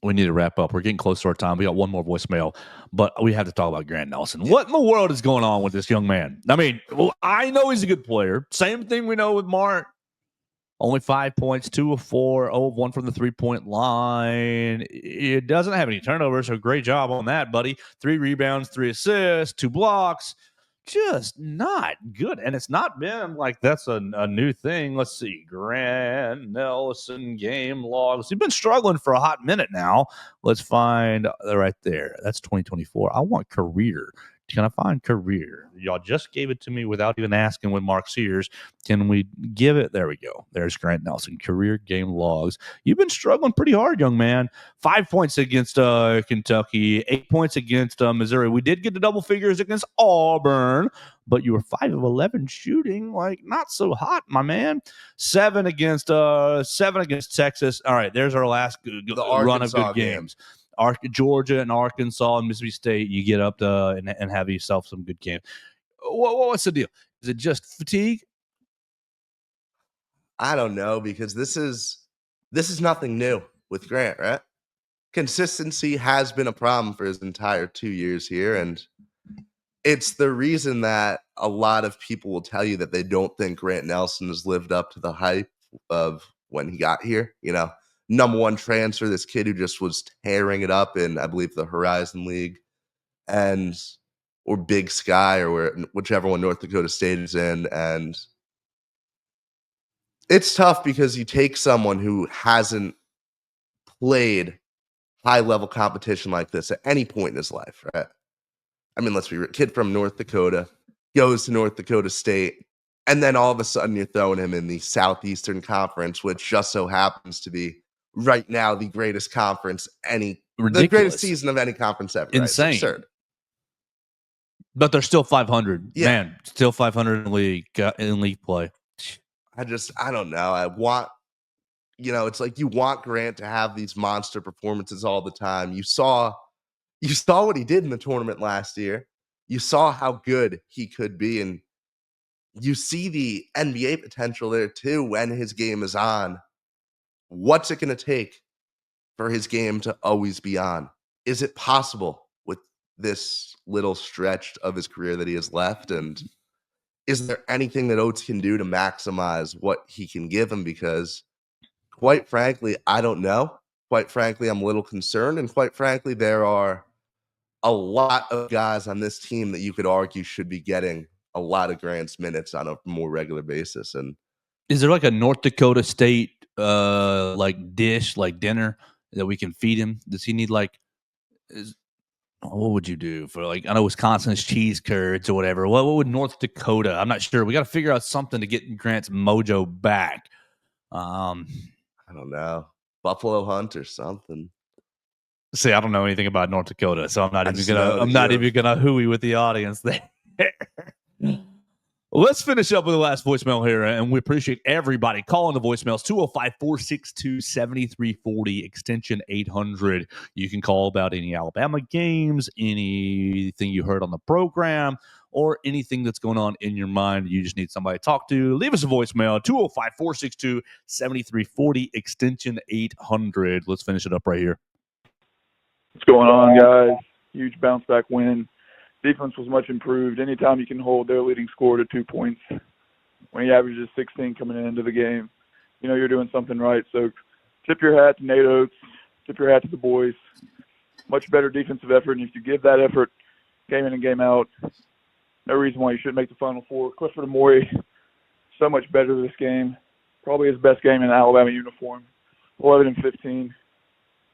we need to wrap up. We're getting close to our time. We got one more voicemail, but we have to talk about Grant Nelson. What in the world is going on with this young man? I mean, I know he's a good player. Same thing we know with Mark. Only 5 points, 2 of 4, 0 of 1 from the 3-point line. It doesn't have any turnovers, so great job on that, buddy. 3 rebounds, 3 assists, 2 blocks. Just not good. And it's not been like that's a new thing. Let's see. Grant Nelson game logs. He's been struggling for a hot minute now. Let's find right there. That's 2024. I want career. Can I find career? Y'all just gave it to me without even asking with Mark Sears. Can we give it? There we go. There's Grant Nelson. Career game logs. You've been struggling pretty hard, young man. 5 points against Kentucky. 8 points against Missouri. We did get to double figures against Auburn, but you were 5 of 11 shooting. Like, not so hot, my man. 7 against Texas. All right, there's our last run of good games. Georgia and Arkansas and Mississippi State, you get up to and have yourself some good games. What's the deal? Is it just fatigue? I don't know, because this is nothing new with Grant, right? Consistency has been a problem for his entire 2 years here, and it's the reason that a lot of people will tell you that they don't think Grant Nelson has lived up to the hype of when he got here. Number 1 transfer, this kid who just was tearing it up in, I believe, the Horizon League or Big Sky, or whichever one North Dakota State is in. And it's tough because you take someone who hasn't played high-level competition like this at any point in his life, right? I mean, let's be real. Kid from North Dakota goes to North Dakota State, and then all of a sudden you're throwing him in the Southeastern Conference, which just so happens to be right now the greatest conference, the greatest season of any conference ever. Insane. Right? It's absurd. But they're still 500. Yeah. Man, still 500 in league play. I don't know. I want, it's like you want Grant to have these monster performances all the time. You saw what he did in the tournament last year. You saw how good he could be, and you see the NBA potential there too when his game is on. What's it going to take for his game to always be on? Is it possible with this little stretch of his career that he has left? And is there anything that Oates can do to maximize what he can give him? Because quite frankly, I don't know. Quite frankly, I'm a little concerned. And quite frankly, there are a lot of guys on this team that you could argue should be getting a lot of Grant's minutes on a more regular basis. And is there like a North Dakota State like dish, like dinner that we can feed him? Does he need what would you do for, like, I know Wisconsin's cheese curds or whatever. What would North Dakota? I'm not sure. We got to figure out something to get Grant's mojo back. I don't know. Buffalo Hunt or something. See, I don't know anything about North Dakota, so I'm not I even just gonna. know that I'm not you're- even gonna hooey with the audience there. Let's finish up with the last voicemail here, and we appreciate everybody calling the voicemails 205-462-7340, extension 800. You can call about any Alabama games, anything you heard on the program, or anything that's going on in your mind. You just need somebody to talk to. Leave us a voicemail 205-462-7340, extension 800. Let's finish it up right here. What's going on, guys? Huge bounce back win. Defense was much improved. Anytime you can hold their leading scorer to 2 points when he averages 16 coming into the game, you know you're doing something right. So tip your hat to Nate Oates. Tip your hat to the boys. Much better defensive effort. And if you give that effort game in and game out, no reason why you shouldn't make the Final Four. Clifford Amore, so much better this game. Probably his best game in an Alabama uniform. 11 and 15.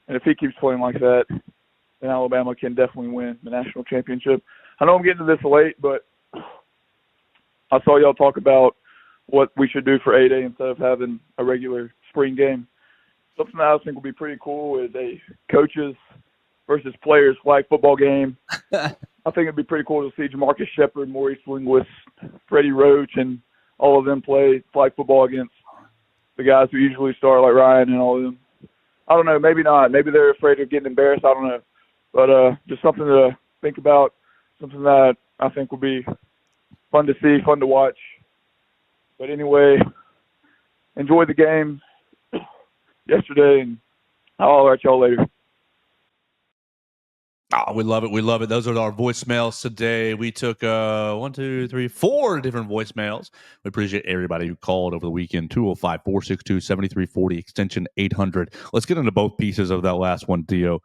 And if he keeps playing like that, then Alabama can definitely win the national championship. I know I'm getting to this late, but I saw y'all talk about what we should do for 8A instead of having a regular spring game. Something that I think would be pretty cool is a coaches versus players flag football game. I think it'd be pretty cool to see Jamarcus Shepard, Maurice Linguist, Freddie Roach, and all of them play flag football against the guys who usually start, like Ryan and all of them. I don't know, maybe not. Maybe they're afraid of getting embarrassed. I don't know. But just something to think about, something that I think will be fun to see, fun to watch. But anyway, enjoy the game yesterday, and I'll holler at y'all later. Oh, we love it. We love it. Those are our voicemails today. We took 4 different voicemails. We appreciate everybody who called over the weekend. 205-462-7340, extension 800. Let's get into both pieces of that last one, Dio.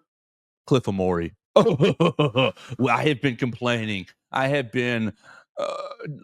Cliff Amore. Well, I have been complaining. I have been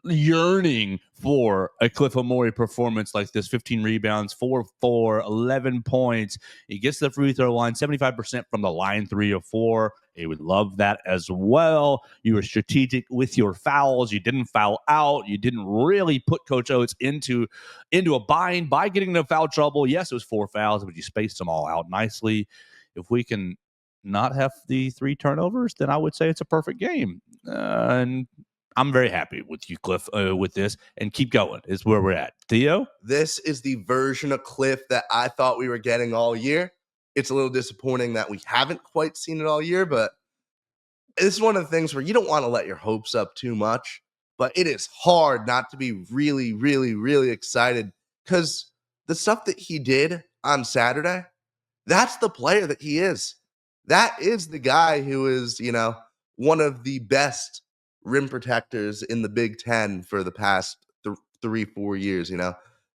yearning for a Cliff Amore performance like this. 15 rebounds, 4-4, 11 points. He gets the free throw line, 75% from the line, 3 of 4. He would love that as well. You were strategic with your fouls. You didn't foul out. You didn't really put Coach Oates into a bind by getting into foul trouble. Yes, it was 4 fouls, but you spaced them all out nicely. If we can not have the 3 turnovers, then I would say it's a perfect game. And I'm very happy with you, Cliff, with this. And keep going is where we're at. Theo? This is the version of Cliff that I thought we were getting all year. It's a little disappointing that we haven't quite seen it all year, but this is one of the things where you don't want to let your hopes up too much, but it is hard not to be really, really, really excited because the stuff that he did on Saturday, that's the player that he is. That is the guy who is, one of the best rim protectors in the Big Ten for the past 3-4 years.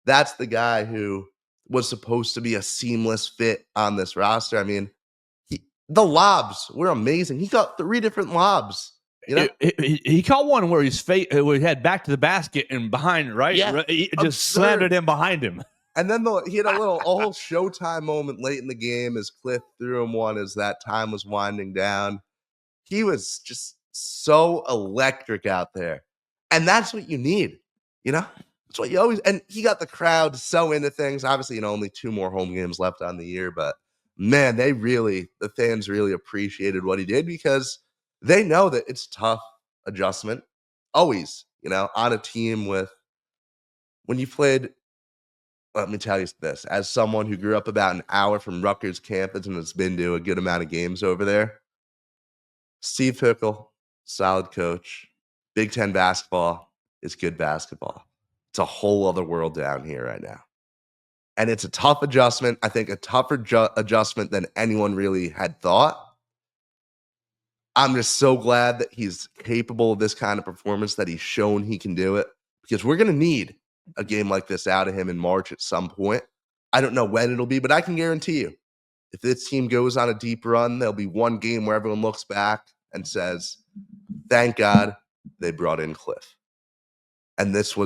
That's the guy who was supposed to be a seamless fit on this roster. I mean, the lobs were amazing. He got 3 different lobs. He caught one where where he had back to the basket and behind, right? Yeah, He just slammed it in behind him. And then he had a whole Showtime moment late in the game as Cliff threw him one as that time was winding down. He was just so electric out there. And that's what you need, That's what you always, and he got the crowd so into things. Obviously, only 2 more home games left on the year, but man, the fans really appreciated what he did because they know that it's tough adjustment. Always, on a team when you played. Let me tell you this, as someone who grew up about an hour from Rutgers campus and has been to a good amount of games over there, Steve Pickle, solid coach. Big Ten basketball is good basketball. It's a whole other world down here right now. And it's a tough adjustment. I think a tougher adjustment than anyone really had thought. I'm just so glad that he's capable of this kind of performance, that he's shown he can do it, because we're going to need a game like this out of him in March at some point. I don't know when it'll be, but I can guarantee you, if this team goes on a deep run, there'll be one game where everyone looks back and says, thank God they brought in Cliff. And this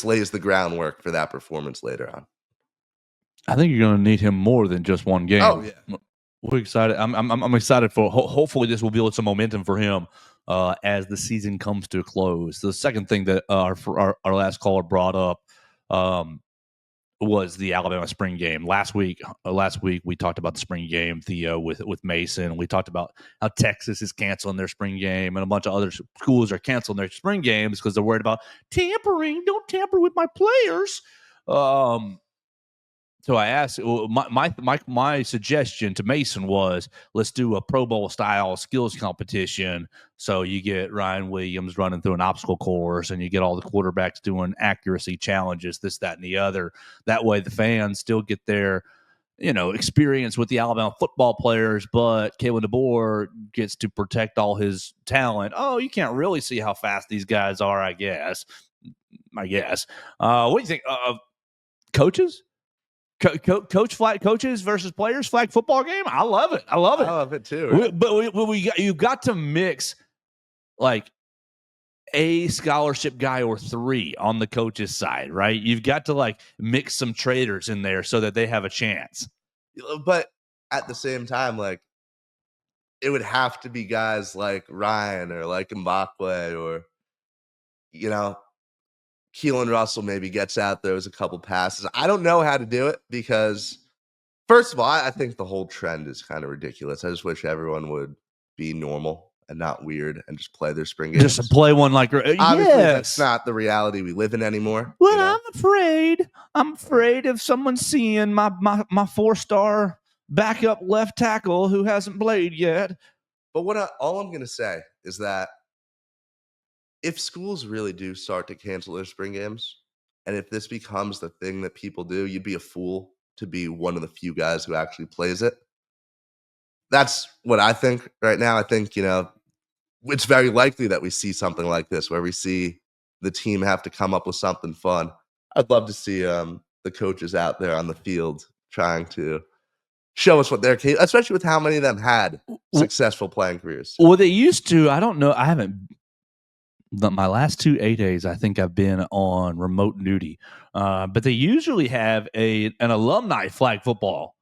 lays the groundwork for that performance later on. I think you're going to need him more than just one game. Oh, yeah. We're excited. I'm excited for. Hopefully, this will build some momentum for him as the season comes to a close. The second thing that our last caller brought up, was the Alabama spring game. Last week we talked about the spring game, Theo, with Mason. We talked about how Texas is canceling their spring game, and a bunch of other schools are canceling their spring games because they're worried about tampering. Don't tamper with my players. So I asked, my suggestion to Mason was, let's do a Pro Bowl style skills competition. So you get Ryan Williams running through an obstacle course, and you get all the quarterbacks doing accuracy challenges, this, that, and the other. That way, the fans still get their, experience with the Alabama football players, but Kalen DeBoer gets to protect all his talent. Oh, you can't really see how fast these guys are, I guess. What do you think? Coaches? Coaches versus players flag football game. I love it. I love it too. Right? You've got to mix like a scholarship guy or three on the coach's side, right? You've got to like mix some traders in there so that they have a chance. But at the same time, like it would have to be guys like Ryan or like Mbakwe or Keelan Russell maybe gets out there as a couple passes. I don't know how to do it because, first of all, I think the whole trend is kind of ridiculous. I just wish everyone would be normal and not weird and just play their spring games. Just play one like obviously that's not the reality we live in anymore. Well, I'm afraid of someone seeing my 4-star backup left tackle who hasn't played yet. But all I'm going to say is that if schools really do start to cancel their spring games, and if this becomes the thing that people do, you'd be a fool to be one of the few guys who actually plays it. That's what I think right now. I think, it's very likely that we see something like this where we see the team have to come up with something fun. I'd love to see the coaches out there on the field trying to show us what they're capable, especially with how many of them had successful playing careers. Well, they used to. I don't know. I haven't. My last 2 A-days, I think I've been on remote duty. But they usually have an alumni flag football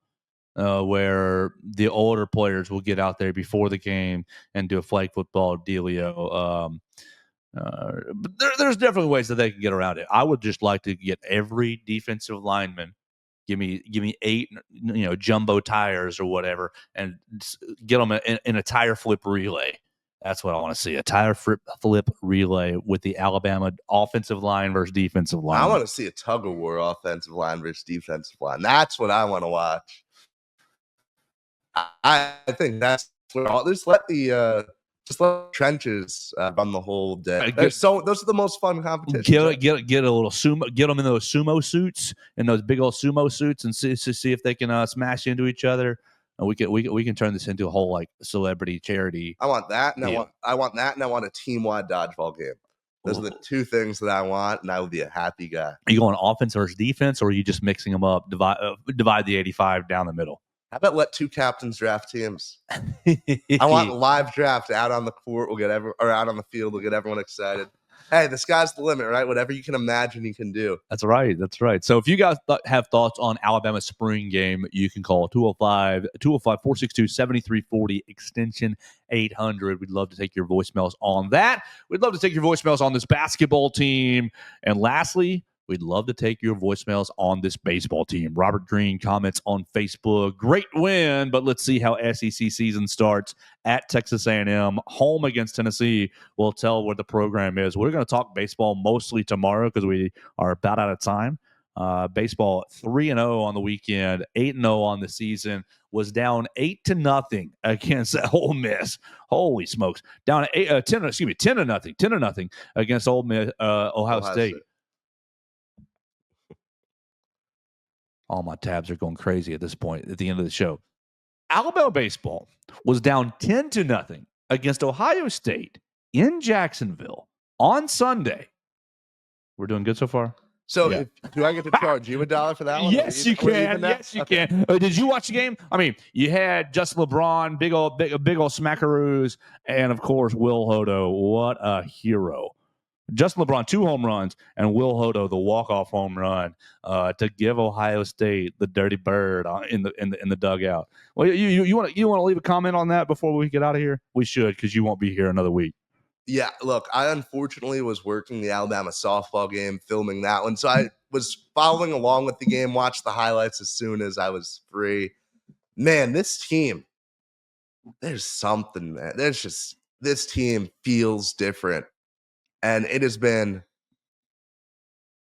where the older players will get out there before the game and do a flag football dealio. But there's definitely ways that they can get around it. I would just like to get every defensive lineman, give me 8, jumbo tires or whatever, and get them in a tire flip relay. That's what I want to see, a tire flip relay with the Alabama offensive line versus defensive line. I want to see a tug of war offensive line versus defensive line. That's what I want to watch. I think that's where just let the trenches run the whole day. Those are the most fun competitions. Get a little sumo, get them in those sumo suits, in those big old sumo suits, and see if they can smash into each other. And we can turn this into a whole like celebrity charity. I want that, and I want that, and I want a team-wide dodgeball game. Those are the two things that I want, and I would be a happy guy. Are you going offense versus defense, or are you just mixing them up? Divide the 85 down the middle. How about let two captains draft teams? I want live draft out on the court. Out on the field. We'll get everyone excited. Hey, the sky's the limit, right? Whatever you can imagine, you can do. That's right. So if you guys have thoughts on Alabama's spring game, you can call 205-462-7340, extension 800. We'd love to take your voicemails on that. We'd love to take your voicemails on this basketball team. And lastly, we'd love to take your voicemails on this baseball team. Robert Green comments on Facebook, great win, but let's see how SEC season starts at Texas A&M. Home against Tennessee will tell where the program is. We're going to talk baseball mostly tomorrow because we are about out of time. Baseball 3-0 on the weekend, 8-0 on the season, was down 8-0 against Ole Miss. Holy smokes. Down 10-0 against Ole Miss, Ohio State. All my tabs are going crazy at this point at the end of the show. Alabama baseball was down 10-0 against Ohio State in Jacksonville on Sunday. We're doing good so far? So do I get to charge you $1 for that one? Yes, you can. Yes, you can. Did you watch the game? I mean, you had Justin LeBron, big old smackaroos, and, of course, Will Hodo. What a hero. Justin LeBron, 2 home runs, and Will Hodo, the walk-off home run to give Ohio State the dirty bird in the dugout. Well, you want to leave a comment on that before we get out of here? We should, because you won't be here another week. Yeah, look, I unfortunately was working the Alabama softball game, filming that one. So I was following along with the game, watched the highlights as soon as I was free. Man, this team, there's something, man. This team feels different. And it has been,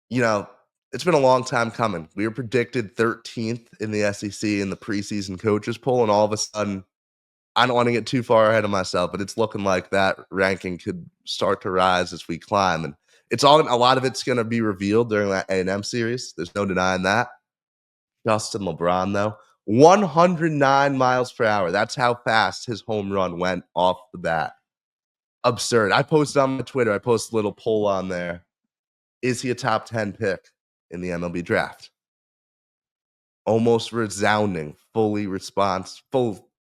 it's been a long time coming. We were predicted 13th in the SEC in the preseason coaches poll, and all of a sudden, I don't want to get too far ahead of myself, but it's looking like that ranking could start to rise as we climb. And a lot of it's going to be revealed during that A&M series. There's no denying that. Justin LeBron, though, 109 miles per hour. That's how fast his home run went off the bat. Absurd. I posted on my Twitter, I posted a little poll on there. Is he a top 10 pick in the MLB draft? Almost resounding, full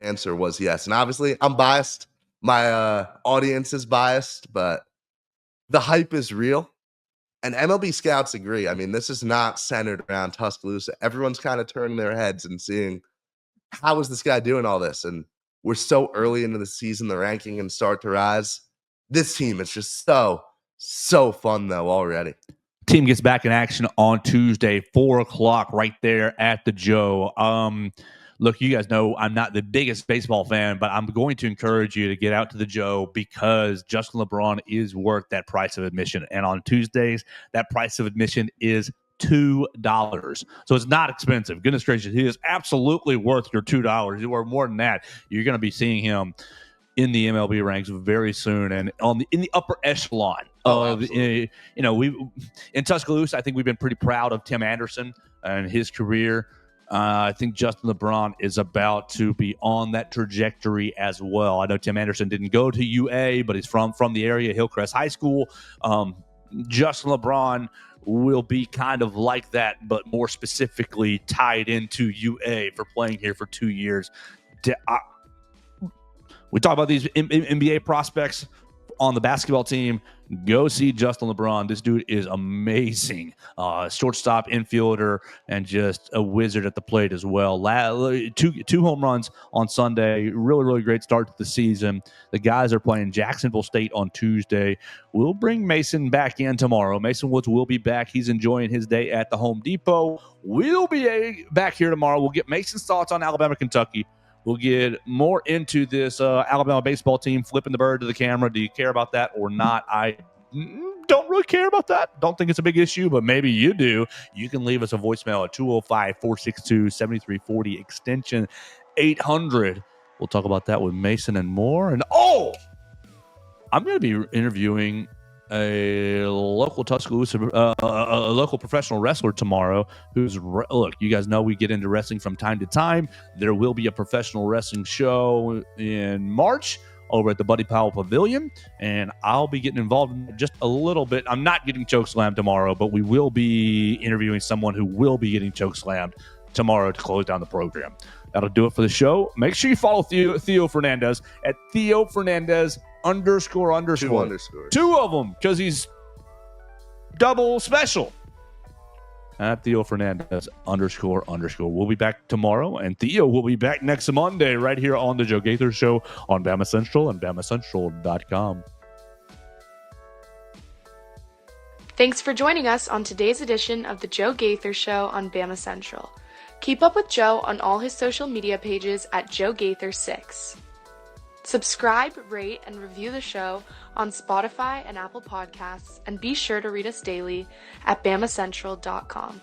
answer was yes. And obviously, I'm biased. My audience is biased, but the hype is real. And MLB scouts agree. I mean, this is not centered around Tuscaloosa. Everyone's kind of turning their heads and seeing, how is this guy doing all this? And we're so early into the season, the ranking can start to rise. This team is just so fun, though, already. Team gets back in action on Tuesday, 4:00 right there at the Joe. Look, you guys know I'm not the biggest baseball fan, but I'm going to encourage you to get out to the Joe because Justin LeBron is worth that price of admission. And on Tuesdays, that price of admission is $2. So it's not expensive. Goodness gracious, he is absolutely worth your $2. Or more than that, you're going to be seeing him in the MLB ranks very soon and in the upper echelon of, we in Tuscaloosa. I think we've been pretty proud of Tim Anderson and his career. I think Justin LeBron is about to be on that trajectory as well. I know Tim Anderson didn't go to UA, but he's from the area, Hillcrest High School. Justin LeBron will be kind of like that, but more specifically tied into UA for playing here for 2 years. We talk about these NBA prospects on the basketball team. Go see Justin LeBron. This dude is amazing. Shortstop, infielder, and just a wizard at the plate as well. Two home runs on Sunday. Really, really great start to the season. The guys are playing Jacksonville State on Tuesday. We'll bring Mason back in tomorrow. Mason Woods will be back. He's enjoying his day at the Home Depot. We'll be back here tomorrow. We'll get Mason's thoughts on Alabama, Kentucky. We'll get more into this Alabama baseball team flipping the bird to the camera. Do you care about that or not? I don't really care about that. Don't think it's a big issue, but maybe you do. You can leave us a voicemail at 205-462-7340, extension 800. We'll talk about that with Mason and more. And I'm going to be interviewing a local Tuscaloosa, a local professional wrestler tomorrow. Look, you guys know we get into wrestling from time to time. There will be a professional wrestling show in March over at the Buddy Powell Pavilion, and I'll be getting involved in just a little bit. I'm not getting chokeslammed tomorrow, but we will be interviewing someone who will be getting chokeslammed tomorrow to close down the program. That'll do it for the show. Make sure you follow Theo Fernandez at Theo Fernandez __. Two underscores. Two of them, because he's double special. At Theo Fernandez __. We'll be back tomorrow, and Theo will be back next Monday right here on the Joe Gaither Show on Bama Central and BamaCentral.com. Thanks for joining us on today's edition of the Joe Gaither Show on Bama Central. Keep up with Joe on all his social media pages at Joe Gaither6. Subscribe, rate, and review the show on Spotify and Apple Podcasts, and be sure to read us daily at BamaCentral.com.